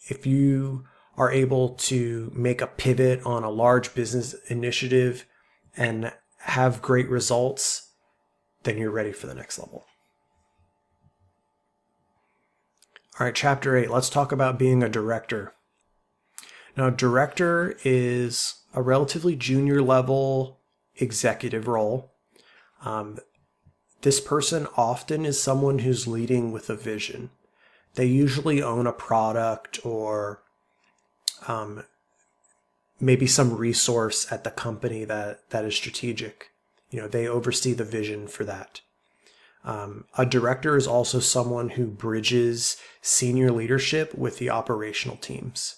If you are able to make a pivot on a large business initiative and have great results, then you're ready for the next level. All right, Chapter 8, let's talk about being a director. Now, director is a relatively junior level executive role. This person often is someone who's leading with a vision. They usually own a product or maybe some resource at the company that is strategic. They oversee the vision for that. A director is also someone who bridges senior leadership with the operational teams.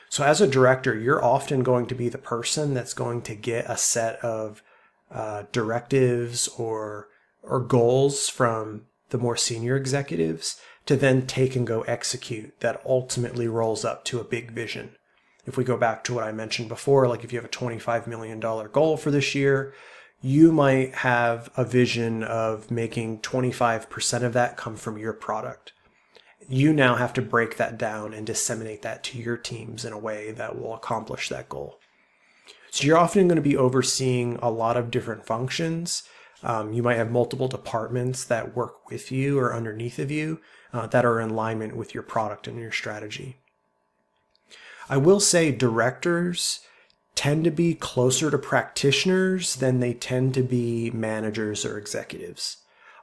So as a director, you're often going to be the person that's going to get a set of directives or goals from the more senior executives to then take and go execute that ultimately rolls up to a big vision. If we go back to what I mentioned before, like if you have a $25 million goal for this year, you might have a vision of making 25% of that come from your product. You now have to break that down and disseminate that to your teams in a way that will accomplish that goal. So you're often going to be overseeing a lot of different functions. You might have multiple departments that work with you or underneath of you that are in alignment with your product and your strategy. I will say directors tend to be closer to practitioners than they tend to be managers or executives.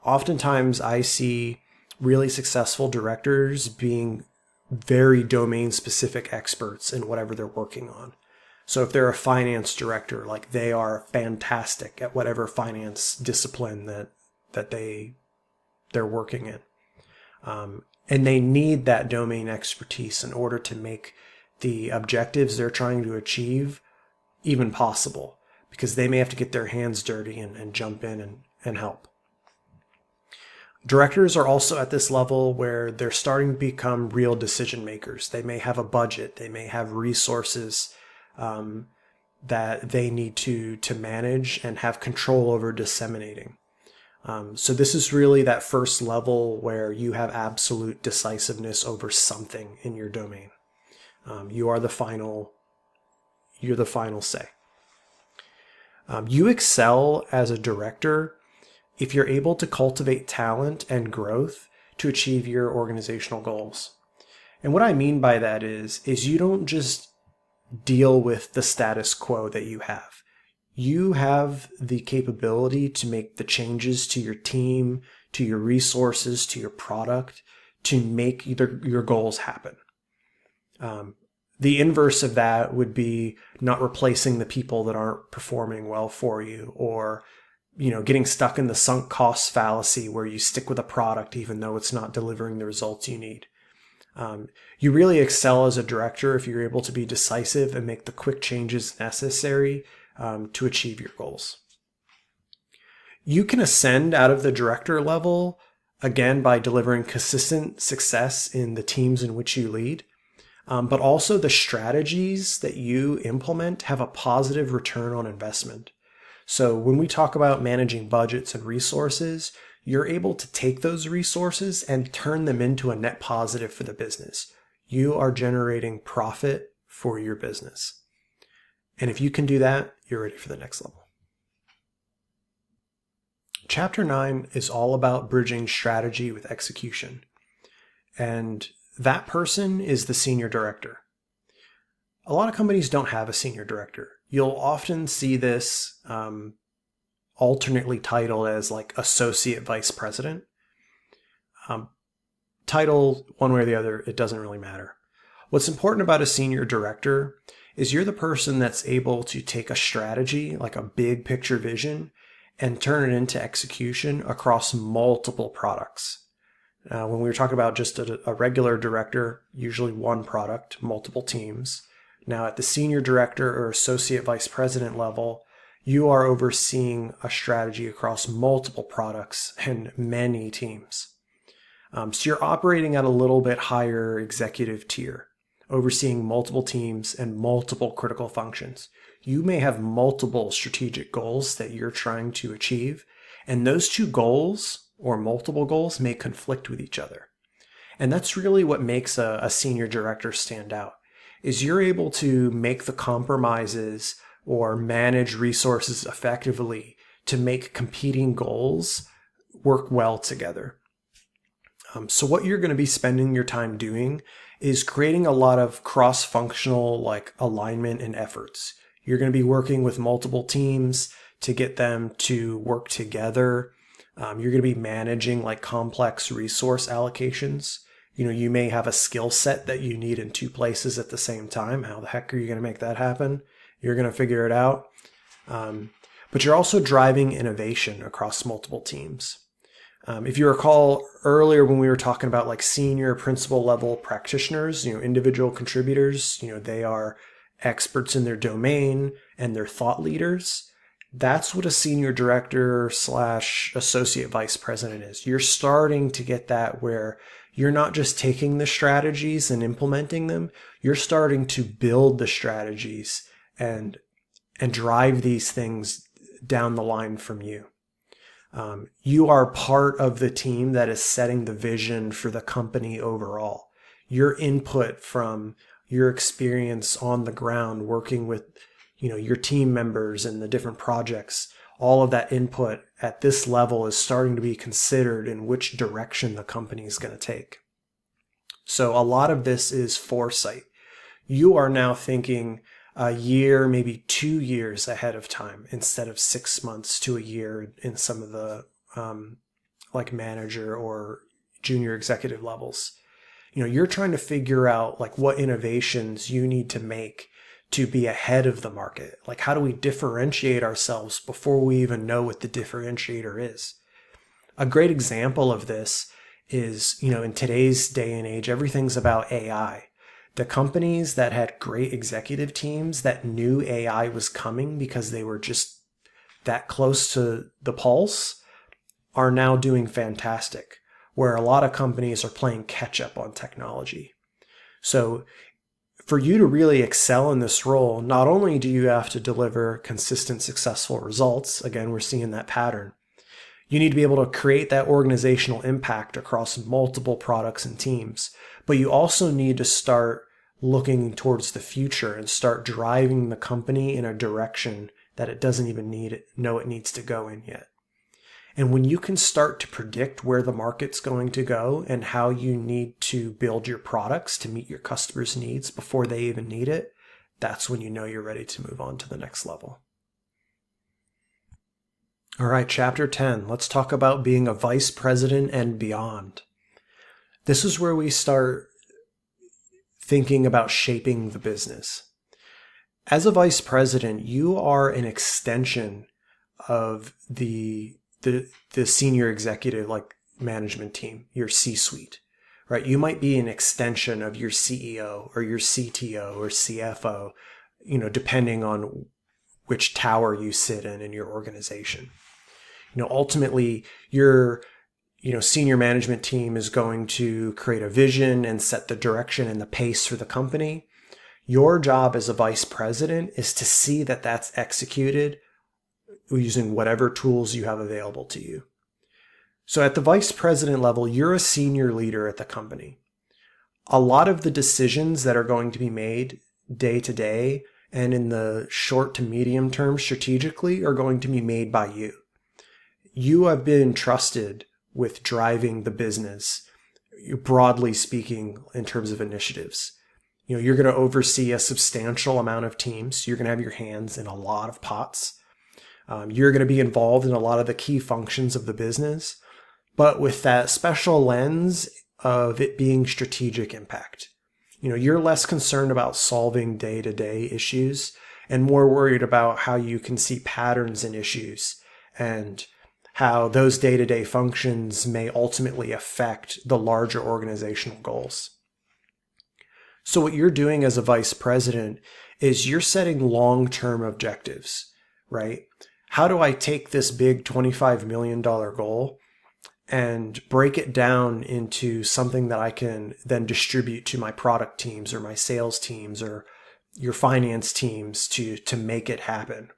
Oftentimes I see really successful directors being very domain specific experts in whatever they're working on. So if they're a finance director, like they are fantastic at whatever finance discipline that they're working in. And they need that domain expertise in order to make the objectives they're trying to achieve even possible, because they may have to get their hands dirty and jump in and help. Directors are also at this level where they're starting to become real decision makers. They may have a budget, they may have resources that they need to manage and have control over disseminating. So this is really that first level where you have absolute decisiveness over something in your domain. You're the final say. You excel as a director if you're able to cultivate talent and growth to achieve your organizational goals. And what I mean by that is you don't just deal with the status quo that you have. You have the capability to make the changes to your team, to your resources, to your product, to make your goals happen. The inverse of that would be not replacing the people that aren't performing well for you, or getting stuck in the sunk cost fallacy where you stick with a product even though it's not delivering the results you need. You really excel as a director if you're able to be decisive and make the quick changes necessary to achieve your goals. You can ascend out of the director level, again, by delivering consistent success in the teams in which you lead. But also the strategies that you implement have a positive return on investment. So when we talk about managing budgets and resources, you're able to take those resources and turn them into a net positive for the business. You are generating profit for your business. And if you can do that, you're ready for the next level. Chapter 9 is all about bridging strategy with execution. And that person is the senior director. A lot of companies don't have a senior director. You'll often see this alternately titled as like associate vice president. Title, one way or the other, it doesn't really matter. What's important about a senior director is you're the person that's able to take a strategy, like a big picture vision, and turn it into execution across multiple products. When we were talking about just a regular director, usually one product, multiple teams. Now at the senior director or associate vice president level, you are overseeing a strategy across multiple products and many teams. So you're operating at a little bit higher executive tier, overseeing multiple teams and multiple critical functions. You may have multiple strategic goals that you're trying to achieve, and those two goals or multiple goals may conflict with each other. And that's really what makes a senior director stand out, is you're able to make the compromises or manage resources effectively to make competing goals work well together. So what you're going to be spending your time doing is creating a lot of cross-functional like alignment and efforts. You're going to be working with multiple teams to get them to work together. You're going to be managing like complex resource allocations. You may have a skill set that you need in two places at the same time. How the heck are you going to make that happen? You're going to figure it out. But you're also driving innovation across multiple teams. If you recall earlier when we were talking about like senior principal level practitioners, individual contributors, they are experts in their domain and they're thought leaders. That's what a senior director / associate vice president is. You're starting to get that where you're not just taking the strategies and implementing them. You're starting to build the strategies and drive these things down the line from you. You are part of the team that is setting the vision for the company overall. Your input from your experience on the ground working with, your team members and the different projects, all of that input at this level is starting to be considered in which direction the company is going to take. So a lot of this is foresight. You are now thinking a year, maybe 2 years ahead of time instead of 6 months to a year in some of the like manager or junior executive levels. You're trying to figure out like what innovations you need to make to be ahead of the market. Like, how do we differentiate ourselves before we even know what the differentiator is? A great example of this is, in today's day and age, everything's about AI. The companies that had great executive teams that knew AI was coming because they were just that close to the pulse are now doing fantastic, where a lot of companies are playing catch up on technology. So for you to really excel in this role, not only do you have to deliver consistent, successful results, again, we're seeing that pattern, you need to be able to create that organizational impact across multiple products and teams, but you also need to start looking towards the future and start driving the company in a direction that it doesn't even know it needs to go in yet. And when you can start to predict where the market's going to go and how you need to build your products to meet your customers' needs before they even need it, that's when you know you're ready to move on to the next level. All right, chapter 10, let's talk about being a vice president and beyond. This is where we start thinking about shaping the business. As a vice president, you are an extension of the senior executive, like management team, your C-suite, right? You might be an extension of your CEO or your CTO or CFO, depending on which tower you sit in your organization. Ultimately, your senior management team is going to create a vision and set the direction and the pace for the company. Your job as a vice president is to see that that's executed using whatever tools you have available to you. So at the vice president level, you're a senior leader at the company. A lot of the decisions that are going to be made day to day and in the short to medium term strategically are going to be made by you. You have been trusted with driving the business, broadly speaking, in terms of initiatives. You're going to oversee a substantial amount of teams. You're going to have your hands in a lot of pots. You're going to be involved in a lot of the key functions of the business, but with that special lens of it being strategic impact. You're less concerned about solving day-to-day issues and more worried about how you can see patterns in issues and how those day-to-day functions may ultimately affect the larger organizational goals. So what you're doing as a vice president is you're setting long-term objectives, right? How do I take this big $25 million goal and break it down into something that I can then distribute to my product teams or my sales teams or your finance teams to make it happen,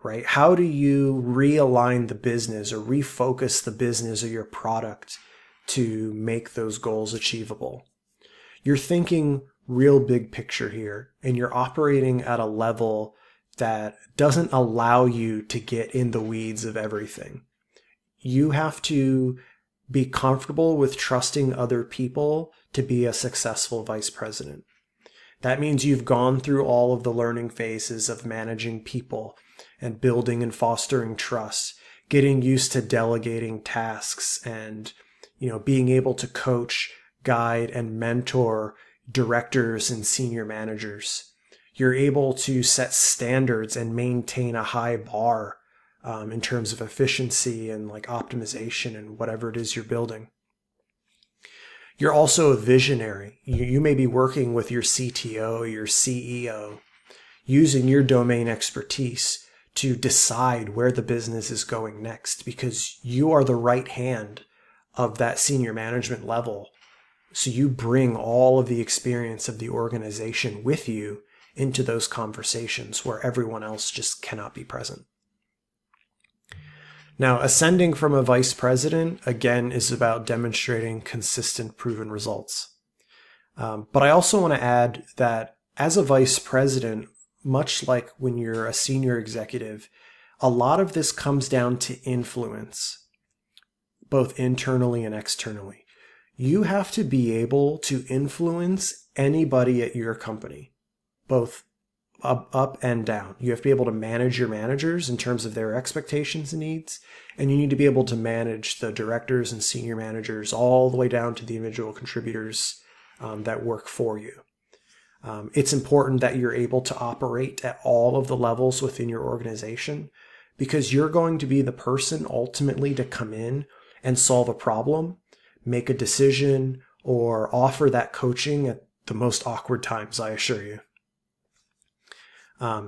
right? How do you realign the business or refocus the business or your product to make those goals achievable? You're thinking real big picture here, and you're operating at a level that doesn't allow you to get in the weeds of everything. You have to be comfortable with trusting other people to be a successful vice president. That means you've gone through all of the learning phases of managing people and building and fostering trust, getting used to delegating tasks and, being able to coach, guide, and mentor directors and senior managers. You're able to set standards and maintain a high bar in terms of efficiency and like optimization and whatever it is you're building. You're also a visionary. You may be working with your CTO, your CEO, using your domain expertise to decide where the business is going next because you are the right hand of that senior management level. So you bring all of the experience of the organization with you into those conversations where everyone else just cannot be present. Now, ascending from a vice president, again, is about demonstrating consistent, proven results. But I also want to add that as a vice president, much like when you're a senior executive, a lot of this comes down to influence, both internally and externally. You have to be able to influence anybody at your company, both up and down. You have to be able to manage your managers in terms of their expectations and needs, and you need to be able to manage the directors and senior managers all the way down to the individual contributors that work for you. It's important that you're able to operate at all of the levels within your organization, because you're going to be the person ultimately to come in and solve a problem, make a decision, or offer that coaching at the most awkward times, I assure you.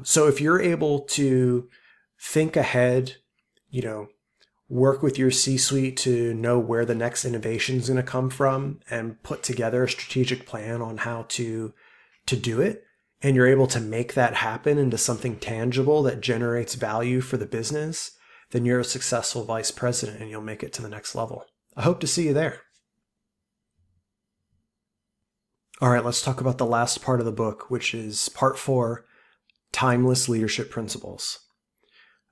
So if you're able to think ahead, work with your C-suite to know where the next innovation is going to come from and put together a strategic plan on how to do it, and you're able to make that happen into something tangible that generates value for the business, then you're a successful vice president and you'll make it to the next level. I hope to see you there. All right, let's talk about the last part of the book, which is part 4, timeless leadership principles.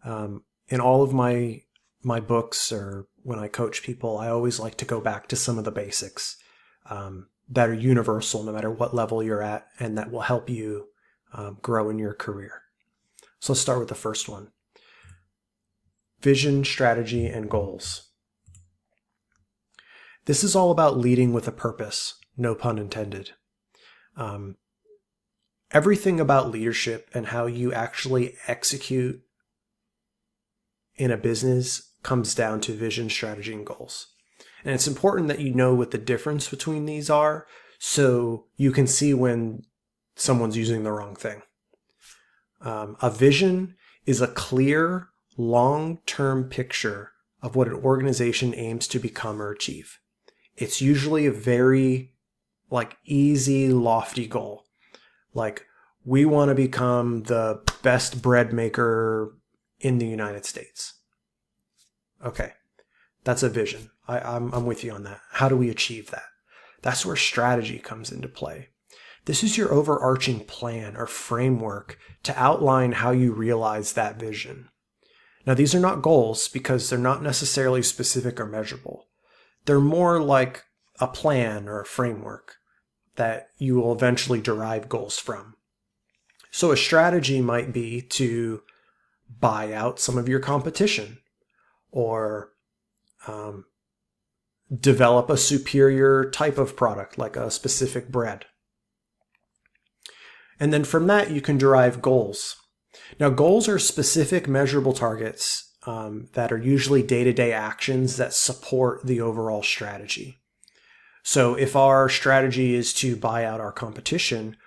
In all of my books, or when I coach people, I always like to go back to some of the basics that are universal no matter what level you're at, and that will help you grow in your career. So let's start with the first one. Vision, strategy, and goals. This is all about leading with a purpose, no pun intended. Everything about leadership and how you actually execute in a business comes down to vision, strategy, and goals. And it's important that you know what the difference between these are so you can see when someone's using the wrong thing. A vision is a clear, long-term picture of what an organization aims to become or achieve. It's usually a very easy, lofty goal. Like, we want to become the best bread maker in the United States. Okay, that's a vision. I'm with you on that. How do we achieve that? That's where strategy comes into play. This is your overarching plan or framework to outline how you realize that vision. Now, these are not goals because they're not necessarily specific or measurable. They're more like a plan or a framework that you will eventually derive goals from. So a strategy might be to buy out some of your competition, or develop a superior type of product, like a specific bread. And then from that, you can derive goals. Now, goals are specific measurable targets that are usually day-to-day actions that support the overall strategy. So if our strategy is to buy out our competition,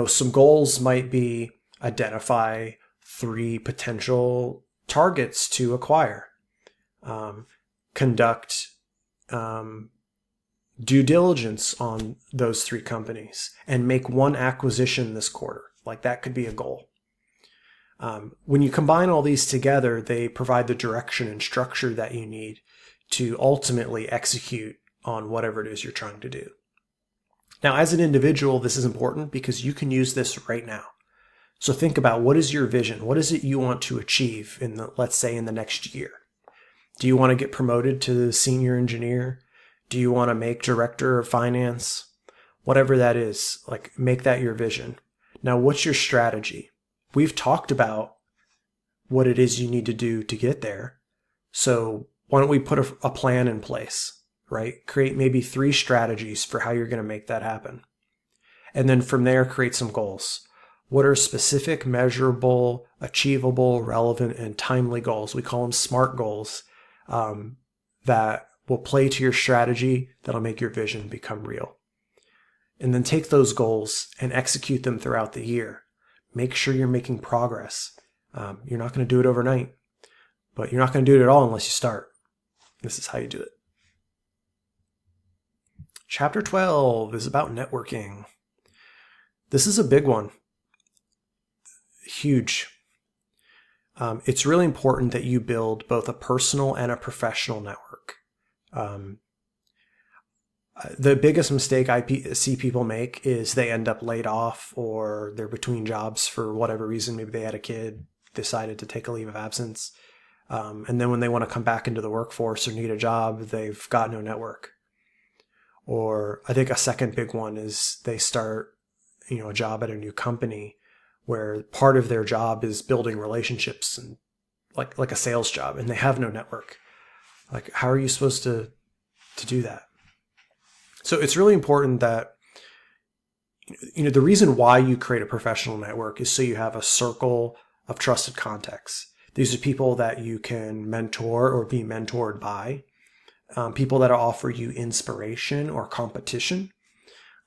some goals might be identify 3 potential targets to acquire, conduct due diligence on those 3 companies, and make 1 acquisition this quarter. That could be a goal. When you combine all these together, they provide the direction and structure that you need to ultimately execute on whatever it is you're trying to do. Now, as an individual, this is important because you can use this right now. So think about, what is your vision? What is it you want to achieve let's say in the next year? Do you want to get promoted to senior engineer? Do you want to make director of finance? Whatever that is, make that your vision. Now, what's your strategy? We've talked about what it is you need to do to get there. So why don't we put a plan in place, right? Create maybe 3 strategies for how you're going to make that happen. And then from there, create some goals. What are specific, measurable, achievable, relevant, and timely goals? We call them SMART goals that will play to your strategy, that'll make your vision become real. And then take those goals and execute them throughout the year. Make sure you're making progress. You're not going to do it overnight, but you're not going to do it at all unless you start. This is how you do it. Chapter 12 is about networking. This is a big one. Huge. it's really important that you build both a personal and a professional network. The biggest mistake I see people make is they end up laid off, or they're between jobs for whatever reason. Maybe they had a kid, decided to take a leave of absence. And then when they want to come back into the workforce or need a job, they've got no network. Or I think a second big one is they start, a job at a new company where part of their job is building relationships, and like a sales job, and they have no network. Like, how are you supposed to do that? So it's really important that, the reason why you create a professional network is so you have a circle of trusted contacts. These are people that you can mentor or be mentored by, people that offer you inspiration or competition.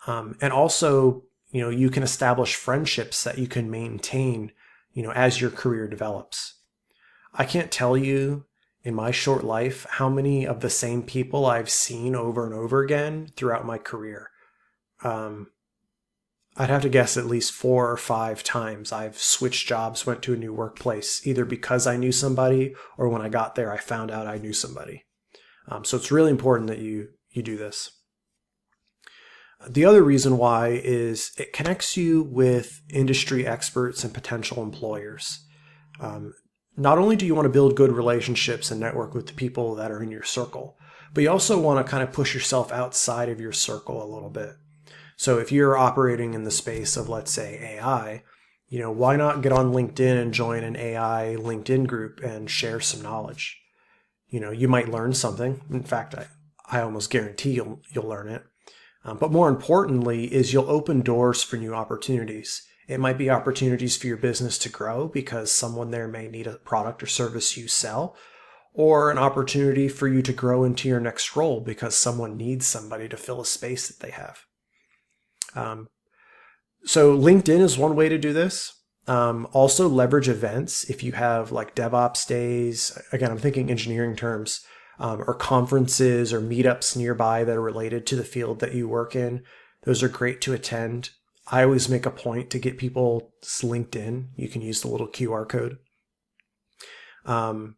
And also, you can establish friendships that you can maintain, as your career develops. I can't tell you in my short life how many of the same people I've seen over and over again throughout my career. I'd have to guess at least 4 or 5 times I've switched jobs, went to a new workplace, either because I knew somebody or when I got there, I found out I knew somebody. So it's really important that you do this. The other reason why is it connects you with industry experts and potential employers. Not only do you want to build good relationships and network with the people that are in your circle, but you also want to kind of push yourself outside of your circle a little bit. So if you're operating in the space of, let's say, AI, why not get on LinkedIn and join an AI LinkedIn group and share some knowledge? You might learn something. In fact, I almost guarantee you'll learn it. But more importantly is you'll open doors for new opportunities. It might be opportunities for your business to grow because someone there may need a product or service you sell, or an opportunity for you to grow into your next role because someone needs somebody to fill a space that they have. So LinkedIn is one way to do this. Also leverage events. If you have like DevOps days, again, I'm thinking engineering terms, or conferences or meetups nearby that are related to the field that you work in. Those are great to attend. I always make a point to get people's LinkedIn. You can use the little QR code. And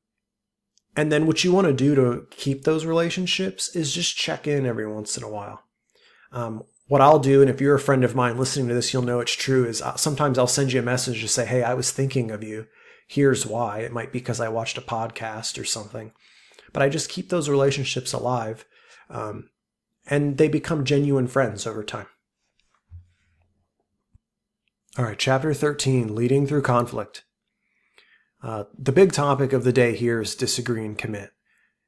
then what you want to do to keep those relationships is just check in every once in a while. What I'll do, and if you're a friend of mine listening to this, you'll know it's true, is sometimes I'll send you a message to say, hey, I was thinking of you. Here's why. It might be because I watched a podcast or something. But I just keep those relationships alive, and they become genuine friends over time. All right, Chapter 13, Leading Through Conflict. The big topic of the day here is disagree and commit.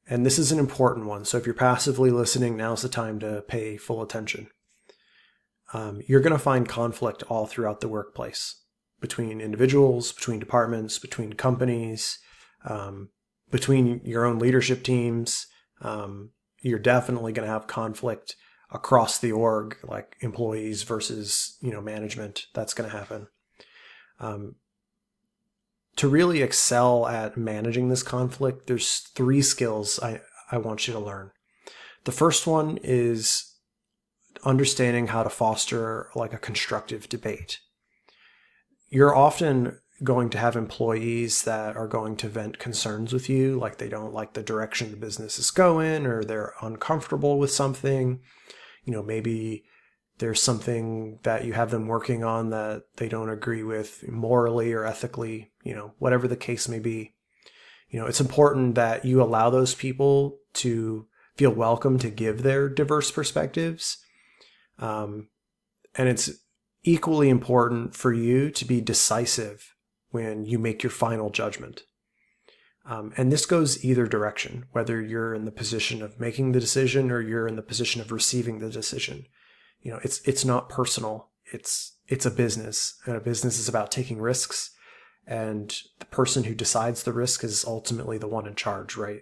And this is an important one, so if you're passively listening, now's the time to pay full attention. You're going to find conflict all throughout the workplace, between individuals, between departments, between companies, between your own leadership teams. You're definitely going to have conflict across the org, like employees versus, management. That's going to happen. To really excel at managing this conflict, there's 3 skills I want you to learn. The first one is understanding how to foster like a constructive debate. You're often going to have employees that are going to vent concerns with you, like they don't like the direction the business is going, or they're uncomfortable with something. Maybe there's something that you have them working on that they don't agree with morally or ethically, whatever the case may be. It's important that you allow those people to feel welcome to give their diverse perspectives. And it's equally important for you to be decisive when you make your final judgment. And this goes either direction, whether you're in the position of making the decision or you're in the position of receiving the decision. It's not personal. It's a business, and a business is about taking risks. And the person who decides the risk is ultimately the one in charge, right?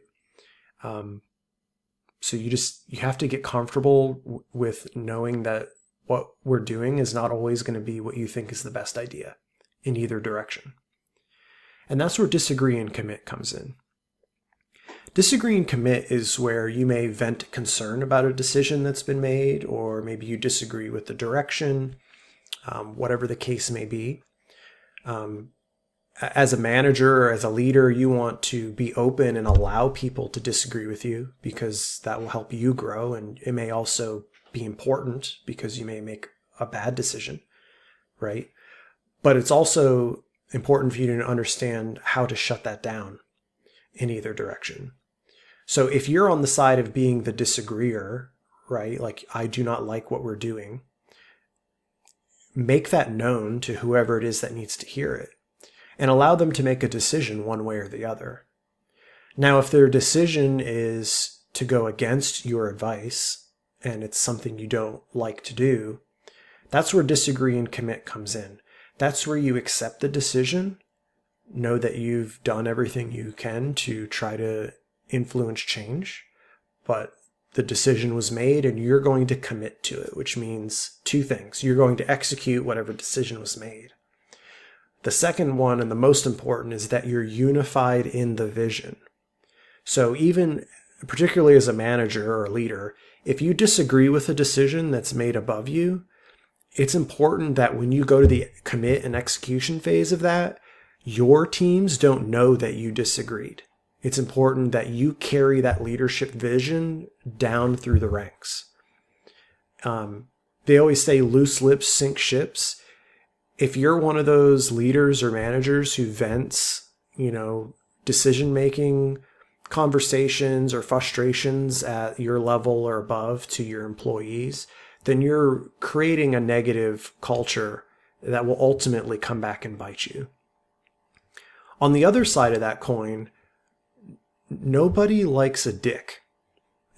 So you have to get comfortable with knowing that what we're doing is not always going to be what you think is the best idea in either direction. And that's where disagree and commit comes in. Disagree and commit is where you may vent concern about a decision that's been made, or maybe you disagree with the direction, whatever the case may be. as a manager or as a leader, you want to be open and allow people to disagree with you, because that will help you grow. And it may also be important because you may make a bad decision, right? But it's also important for you to understand how to shut that down in either direction. So if you're on the side of being the disagreeer, right? Like, I do not like what we're doing, make that known to whoever it is that needs to hear it, and allow them to make a decision one way or the other. Now, if their decision is to go against your advice and it's something you don't like to do, that's where disagree and commit comes in. That's where you accept the decision, know that you've done everything you can to try to influence change, but the decision was made and you're going to commit to it, which means two things. You're going to execute whatever decision was made. The second one, and the most important, is that you're unified in the vision. So even particularly as a manager or a leader, if you disagree with a decision that's made above you, it's important that when you go to the commit and execution phase of that, your teams don't know that you disagreed. It's important that you carry that leadership vision down through the ranks. They always say loose lips sink ships. If you're one of those leaders or managers who vents, decision-making conversations or frustrations at your level or above to your employees, then you're creating a negative culture that will ultimately come back and bite you. On the other side of that coin, nobody likes a dick.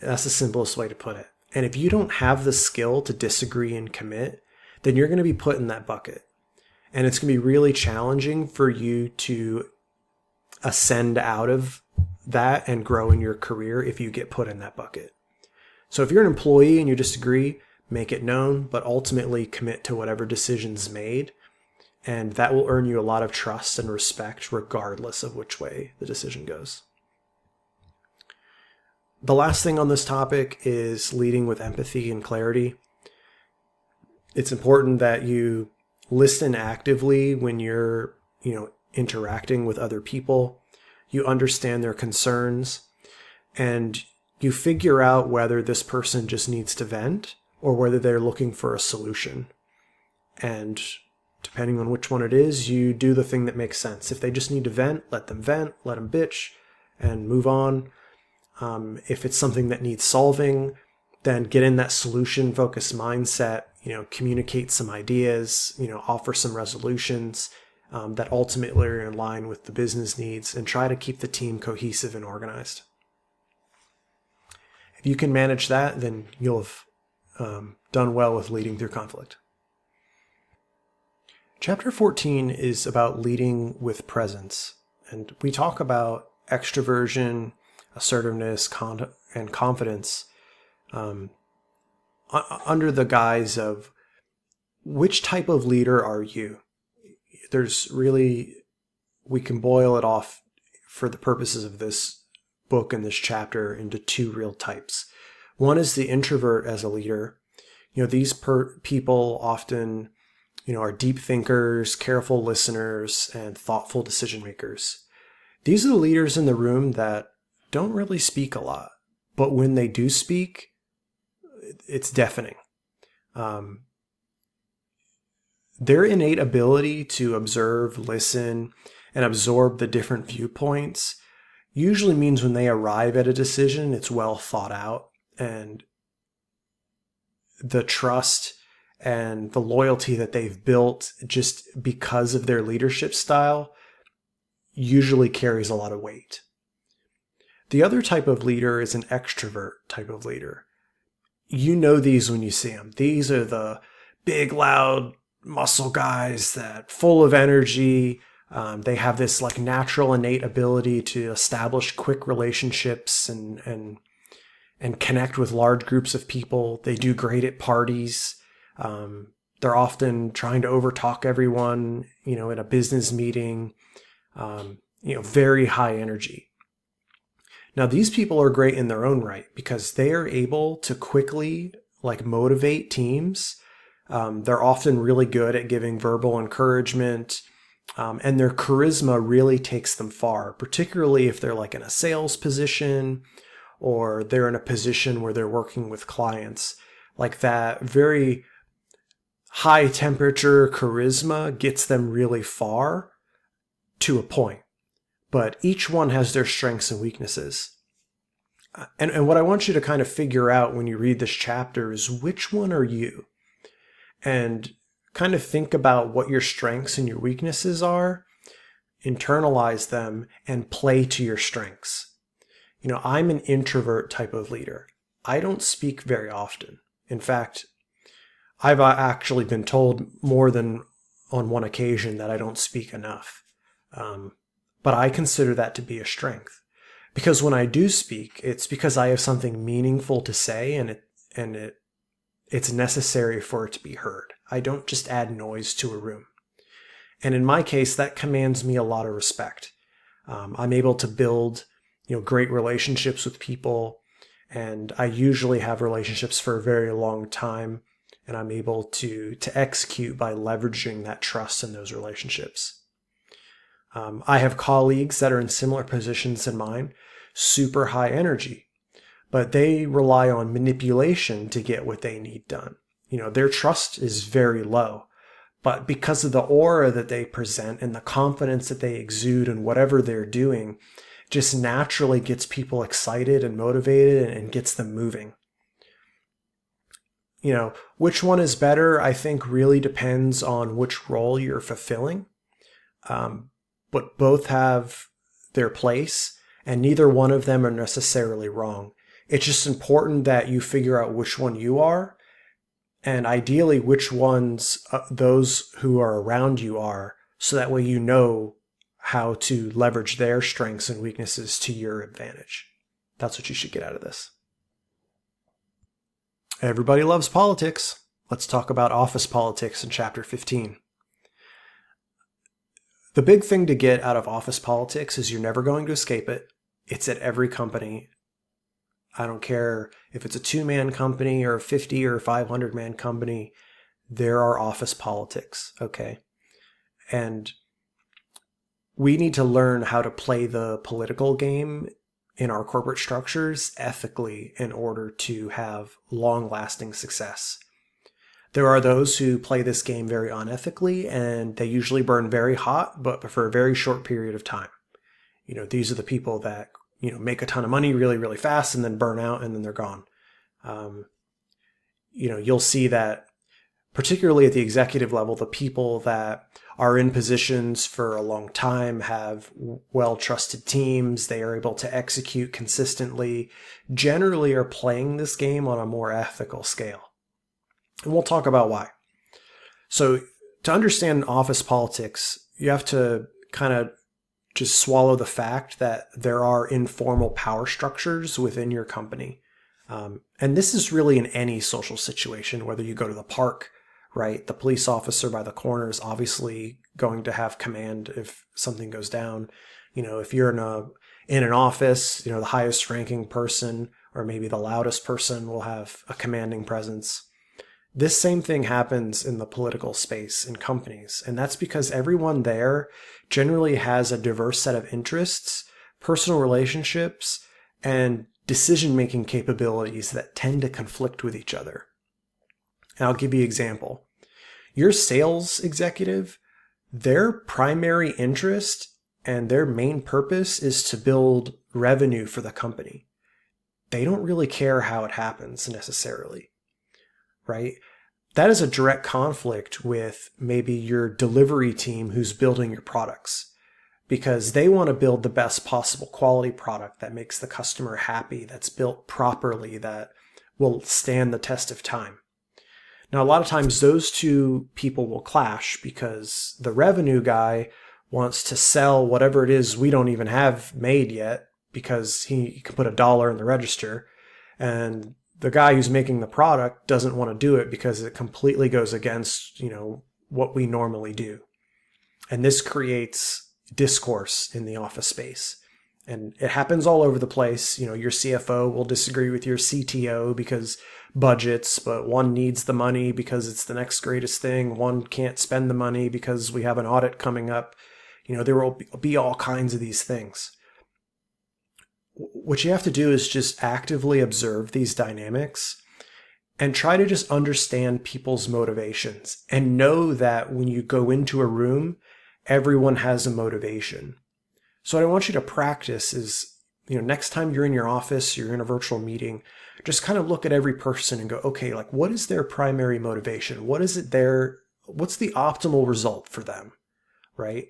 That's the simplest way to put it. And if you don't have the skill to disagree and commit, then you're going to be put in that bucket. And it's going to be really challenging for you to ascend out of that and grow in your career if you get put in that bucket. So if you're an employee and you disagree, make it known, but ultimately commit to whatever decision's made. And that will earn you a lot of trust and respect regardless of which way the decision goes. The last thing on this topic is leading with empathy and clarity. It's important that you listen actively when you're, interacting with other people. You understand their concerns and you figure out whether this person just needs to vent or whether they're looking for a solution. And depending on which one it is, you do the thing that makes sense. If they just need to vent, let them bitch and move on. If it's something that needs solving, then get in that solution-focused mindset, communicate some ideas, offer some resolutions that ultimately are in line with the business needs, and try to keep the team cohesive and organized. If you can manage that, then you'll have done well with leading through conflict. Chapter 14 is about leading with presence, and we talk about extroversion, assertiveness, and confidence under the guise of which type of leader are you? We can boil it off for the purposes of this book and this chapter into two real types. One is the introvert as a leader. These people often, are deep thinkers, careful listeners, and thoughtful decision makers. These are the leaders in the room that don't really speak a lot, but when they do speak, it's deafening. Their innate ability to observe, listen, and absorb the different viewpoints usually means when they arrive at a decision, it's well thought out, and the trust and the loyalty that they've built just because of their leadership style usually carries a lot of weight. The other type of leader is an extrovert type of leader. You know these when you see them. These are the big, loud muscle guys that full of energy. They have this natural innate ability to establish quick relationships and connect with large groups of people. They do great at parties. They're often trying to overtalk everyone, in a business meeting, very high energy. Now, these people are great in their own right because they are able to quickly motivate teams. They're often really good at giving verbal encouragement, And their charisma really takes them far, particularly if they're like in a sales position or they're in a position where they're working with clients. Like that very high temperature charisma gets them really far to a point. But each one has their strengths and weaknesses. And what I want you to kind of figure out when you read this chapter is which one are you? And kind of think about what your strengths and your weaknesses are, internalize them, and play to your strengths. You know, I'm an introvert type of leader. I don't speak very often. In fact, I've actually been told more than on one occasion that I don't speak enough. But I consider that to be a strength. Because when I do speak, it's because I have something meaningful to say and it's necessary for it to be heard. I don't just add noise to a room. And in my case, that commands me a lot of respect. I'm able to build, great relationships with people, and I usually have relationships for a very long time, and I'm able to execute by leveraging that trust in those relationships. I have colleagues that are in similar positions than mine, super high energy, but they rely on manipulation to get what they need done. Their trust is very low, but because of the aura that they present and the confidence that they exude in whatever they're doing, just naturally gets people excited and motivated and gets them moving. Which one is better, I think really depends on which role you're fulfilling. But both have their place, and neither one of them are necessarily wrong. It's just important that you figure out which one you are, and ideally which ones those who are around you are, so that way you know how to leverage their strengths and weaknesses to your advantage. That's what you should get out of this. Everybody loves politics. Let's talk about office politics in chapter 15. The big thing to get out of office politics is you're never going to escape it. It's at every company. I don't care if it's a 2-man company or a 50 or 500-man company, there are office politics, okay? And we need to learn how to play the political game in our corporate structures ethically in order to have long-lasting success. There are those who play this game very unethically, and they usually burn very hot, but for a very short period of time. These are the people that, make a ton of money really, really fast and then burn out and then they're gone. You'll see that particularly at the executive level, the people that are in positions for a long time have well-trusted teams. They are able to execute consistently, generally are playing this game on a more ethical scale. And we'll talk about why. So to understand office politics, you have to kind of just swallow the fact that there are informal power structures within your company. And this is really in any social situation, whether you go to the park, right? The police officer by the corner is obviously going to have command if something goes down. If you're in an office, the highest ranking person or maybe the loudest person will have a commanding presence. This same thing happens in the political space in companies, and that's because everyone there generally has a diverse set of interests, personal relationships, and decision-making capabilities that tend to conflict with each other. And I'll give you an example. Your sales executive, their primary interest and their main purpose is to build revenue for the company. They don't really care how it happens necessarily. Right? That is a direct conflict with maybe your delivery team who's building your products, because they want to build the best possible quality product that makes the customer happy, that's built properly, that will stand the test of time. Now, a lot of times those two people will clash because the revenue guy wants to sell whatever it is we don't even have made yet because he can put $1 in the register, and the guy who's making the product doesn't want to do it because it completely goes against, what we normally do. And this creates discourse in the office space. And it happens all over the place. Your CFO will disagree with your CTO because budgets, but one needs the money because it's the next greatest thing. One can't spend the money because we have an audit coming up. There will be all kinds of these things. What you have to do is just actively observe these dynamics and try to just understand people's motivations and know that when you go into a room, everyone has a motivation. So what I want you to practice is, next time you're in your office, you're in a virtual meeting, just kind of look at every person and go, okay, like what is their primary motivation? What's the optimal result for them, right?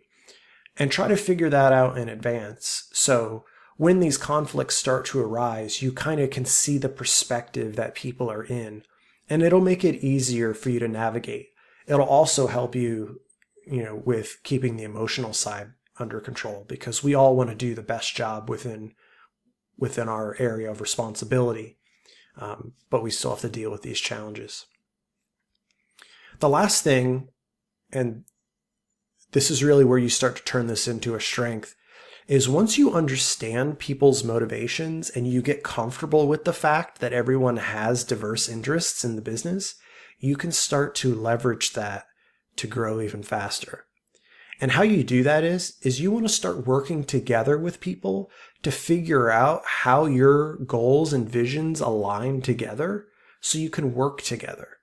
And try to figure that out in advance. So when these conflicts start to arise, you kind of can see the perspective that people are in, and it'll make it easier for you to navigate. It'll also help you, with keeping the emotional side under control, because we all want to do the best job within our area of responsibility, but we still have to deal with these challenges. The last thing, and this is really where you start to turn this into a strength, is once you understand people's motivations and you get comfortable with the fact that everyone has diverse interests in the business, you can start to leverage that to grow even faster. And how you do that is you want to start working together with people to figure out how your goals and visions align together so you can work together.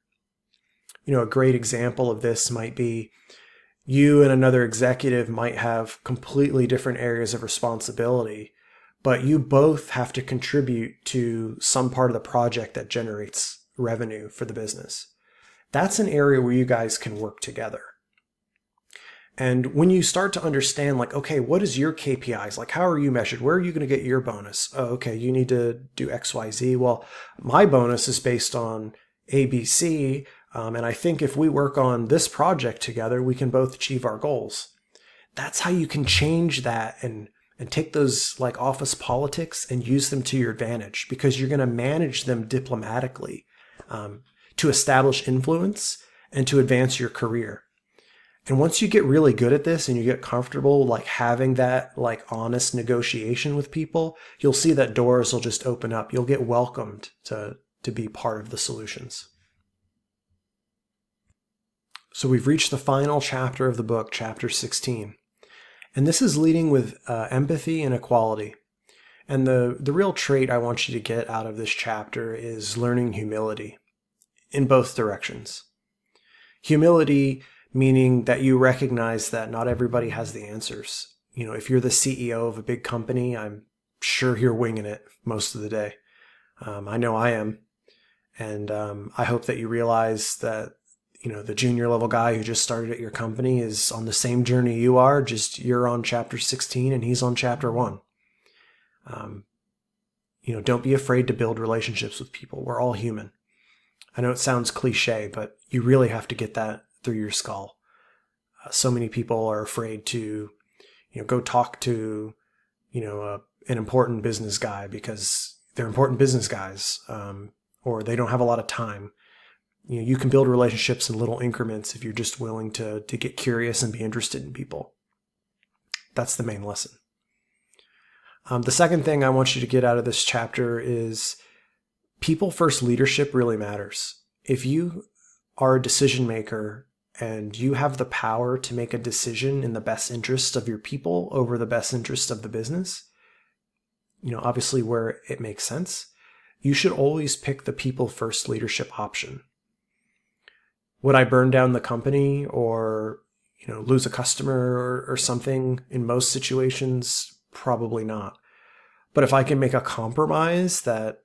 A great example of this might be you and another executive might have completely different areas of responsibility, but you both have to contribute to some part of the project that generates revenue for the business. That's an area where you guys can work together. And when you start to understand, like, okay, what is your KPIs? Like, how are you measured? Where are you going to get your bonus? Oh, okay, you need to do X, Y, Z. Well, my bonus is based on A, B, C. And I think if we work on this project together, we can both achieve our goals. That's how you can change that and take those like office politics and use them to your advantage, because you're going to manage them diplomatically to establish influence and to advance your career. And once you get really good at this and you get comfortable like having that like honest negotiation with people, you'll see that doors will just open up. You'll get welcomed to be part of the solutions. So we've reached the final chapter of the book, chapter 16. And this is leading with empathy and equality. And the real trait I want you to get out of this chapter is learning humility in both directions. Humility meaning that you recognize that not everybody has the answers. If you're the CEO of a big company, I'm sure you're winging it most of the day. I know I am. And I hope that you realize that, the junior level guy who just started at your company is on the same journey you are, just you're on chapter 16 and he's on chapter 1. Don't be afraid to build relationships with people. We're all human. I know it sounds cliche, but you really have to get that through your skull. So many people are afraid to, go talk to, an important business guy because they're important business guys, or they don't have a lot of time. You can build relationships in little increments if you're just willing to get curious and be interested in people. That's the main lesson. The second thing I want you to get out of this chapter is people first leadership really matters. If you are a decision maker and you have the power to make a decision in the best interest of your people over the best interest of the business, obviously where it makes sense, you should always pick the people first leadership option. Would I burn down the company or, lose a customer or something in most situations? Probably not. But if I can make a compromise that,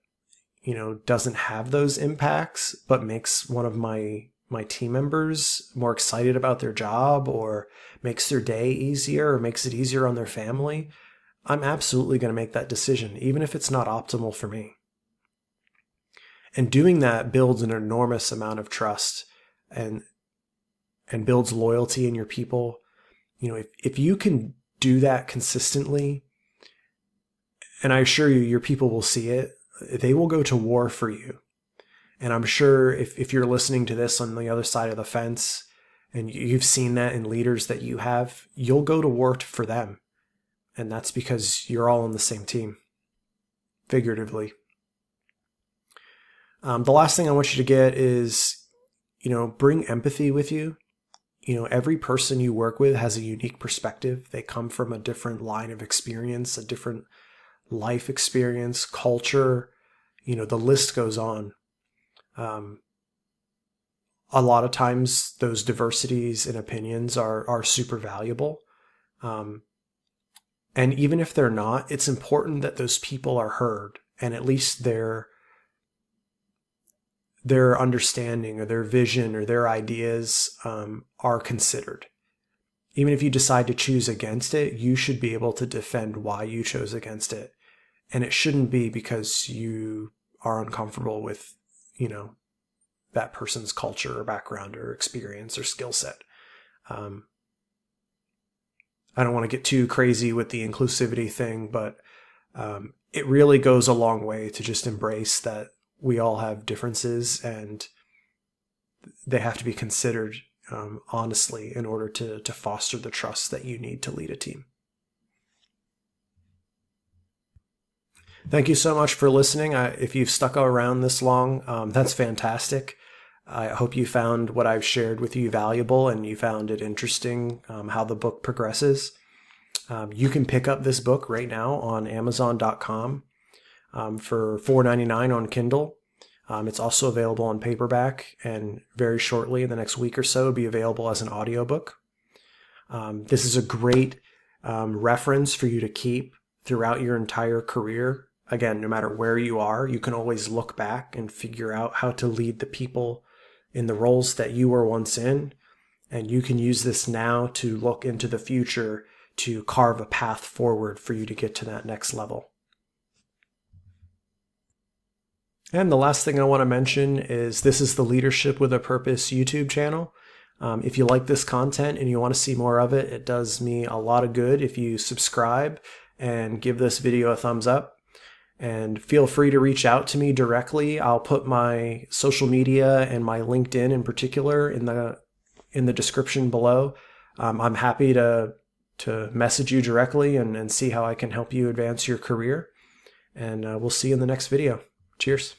doesn't have those impacts, but makes one of my team members more excited about their job or makes their day easier or makes it easier on their family, I'm absolutely going to make that decision, even if it's not optimal for me. And doing that builds an enormous amount of trust and builds loyalty in your people. If you can do that consistently, and I assure you, your people will see it, they will go to war for you. And I'm sure if you're listening to this on the other side of the fence and you've seen that in leaders that you have, you'll go to war for them. And that's because you're all on the same team, figuratively. The last thing I want you to get is, bring empathy with you. Every person you work with has a unique perspective. They come from a different line of experience, a different life experience, culture, the list goes on. A lot of times those diversities in opinions are super valuable. And even if they're not, it's important that those people are heard, and at least their understanding or their vision or their ideas are considered. Even if you decide to choose against it, you should be able to defend why you chose against it. And it shouldn't be because you are uncomfortable with, that person's culture or background or experience or skill set. I don't want to get too crazy with the inclusivity thing, but it really goes a long way to just embrace that we all have differences and they have to be considered honestly in order to foster the trust that you need to lead a team. Thank you so much for listening. If you've stuck around this long, that's fantastic. I hope you found what I've shared with you valuable and you found it interesting how the book progresses. You can pick up this book right now on Amazon.com for $4.99 on Kindle. It's also available on paperback, and very shortly, in the next week or so, it'll be available as an audiobook. This is a great reference for you to keep throughout your entire career. Again, no matter where you are, you can always look back and figure out how to lead the people in the roles that you were once in. And you can use this now to look into the future to carve a path forward for you to get to that next level. And the last thing I want to mention is this is the Leadership with a Purpose YouTube channel. If you like this content and you want to see more of it, it does me a lot of good if you subscribe and give this video a thumbs up. And feel free to reach out to me directly. I'll put my social media and my LinkedIn in particular in the description below. I'm happy to message you directly and see how I can help you advance your career. And we'll see you in the next video. Cheers.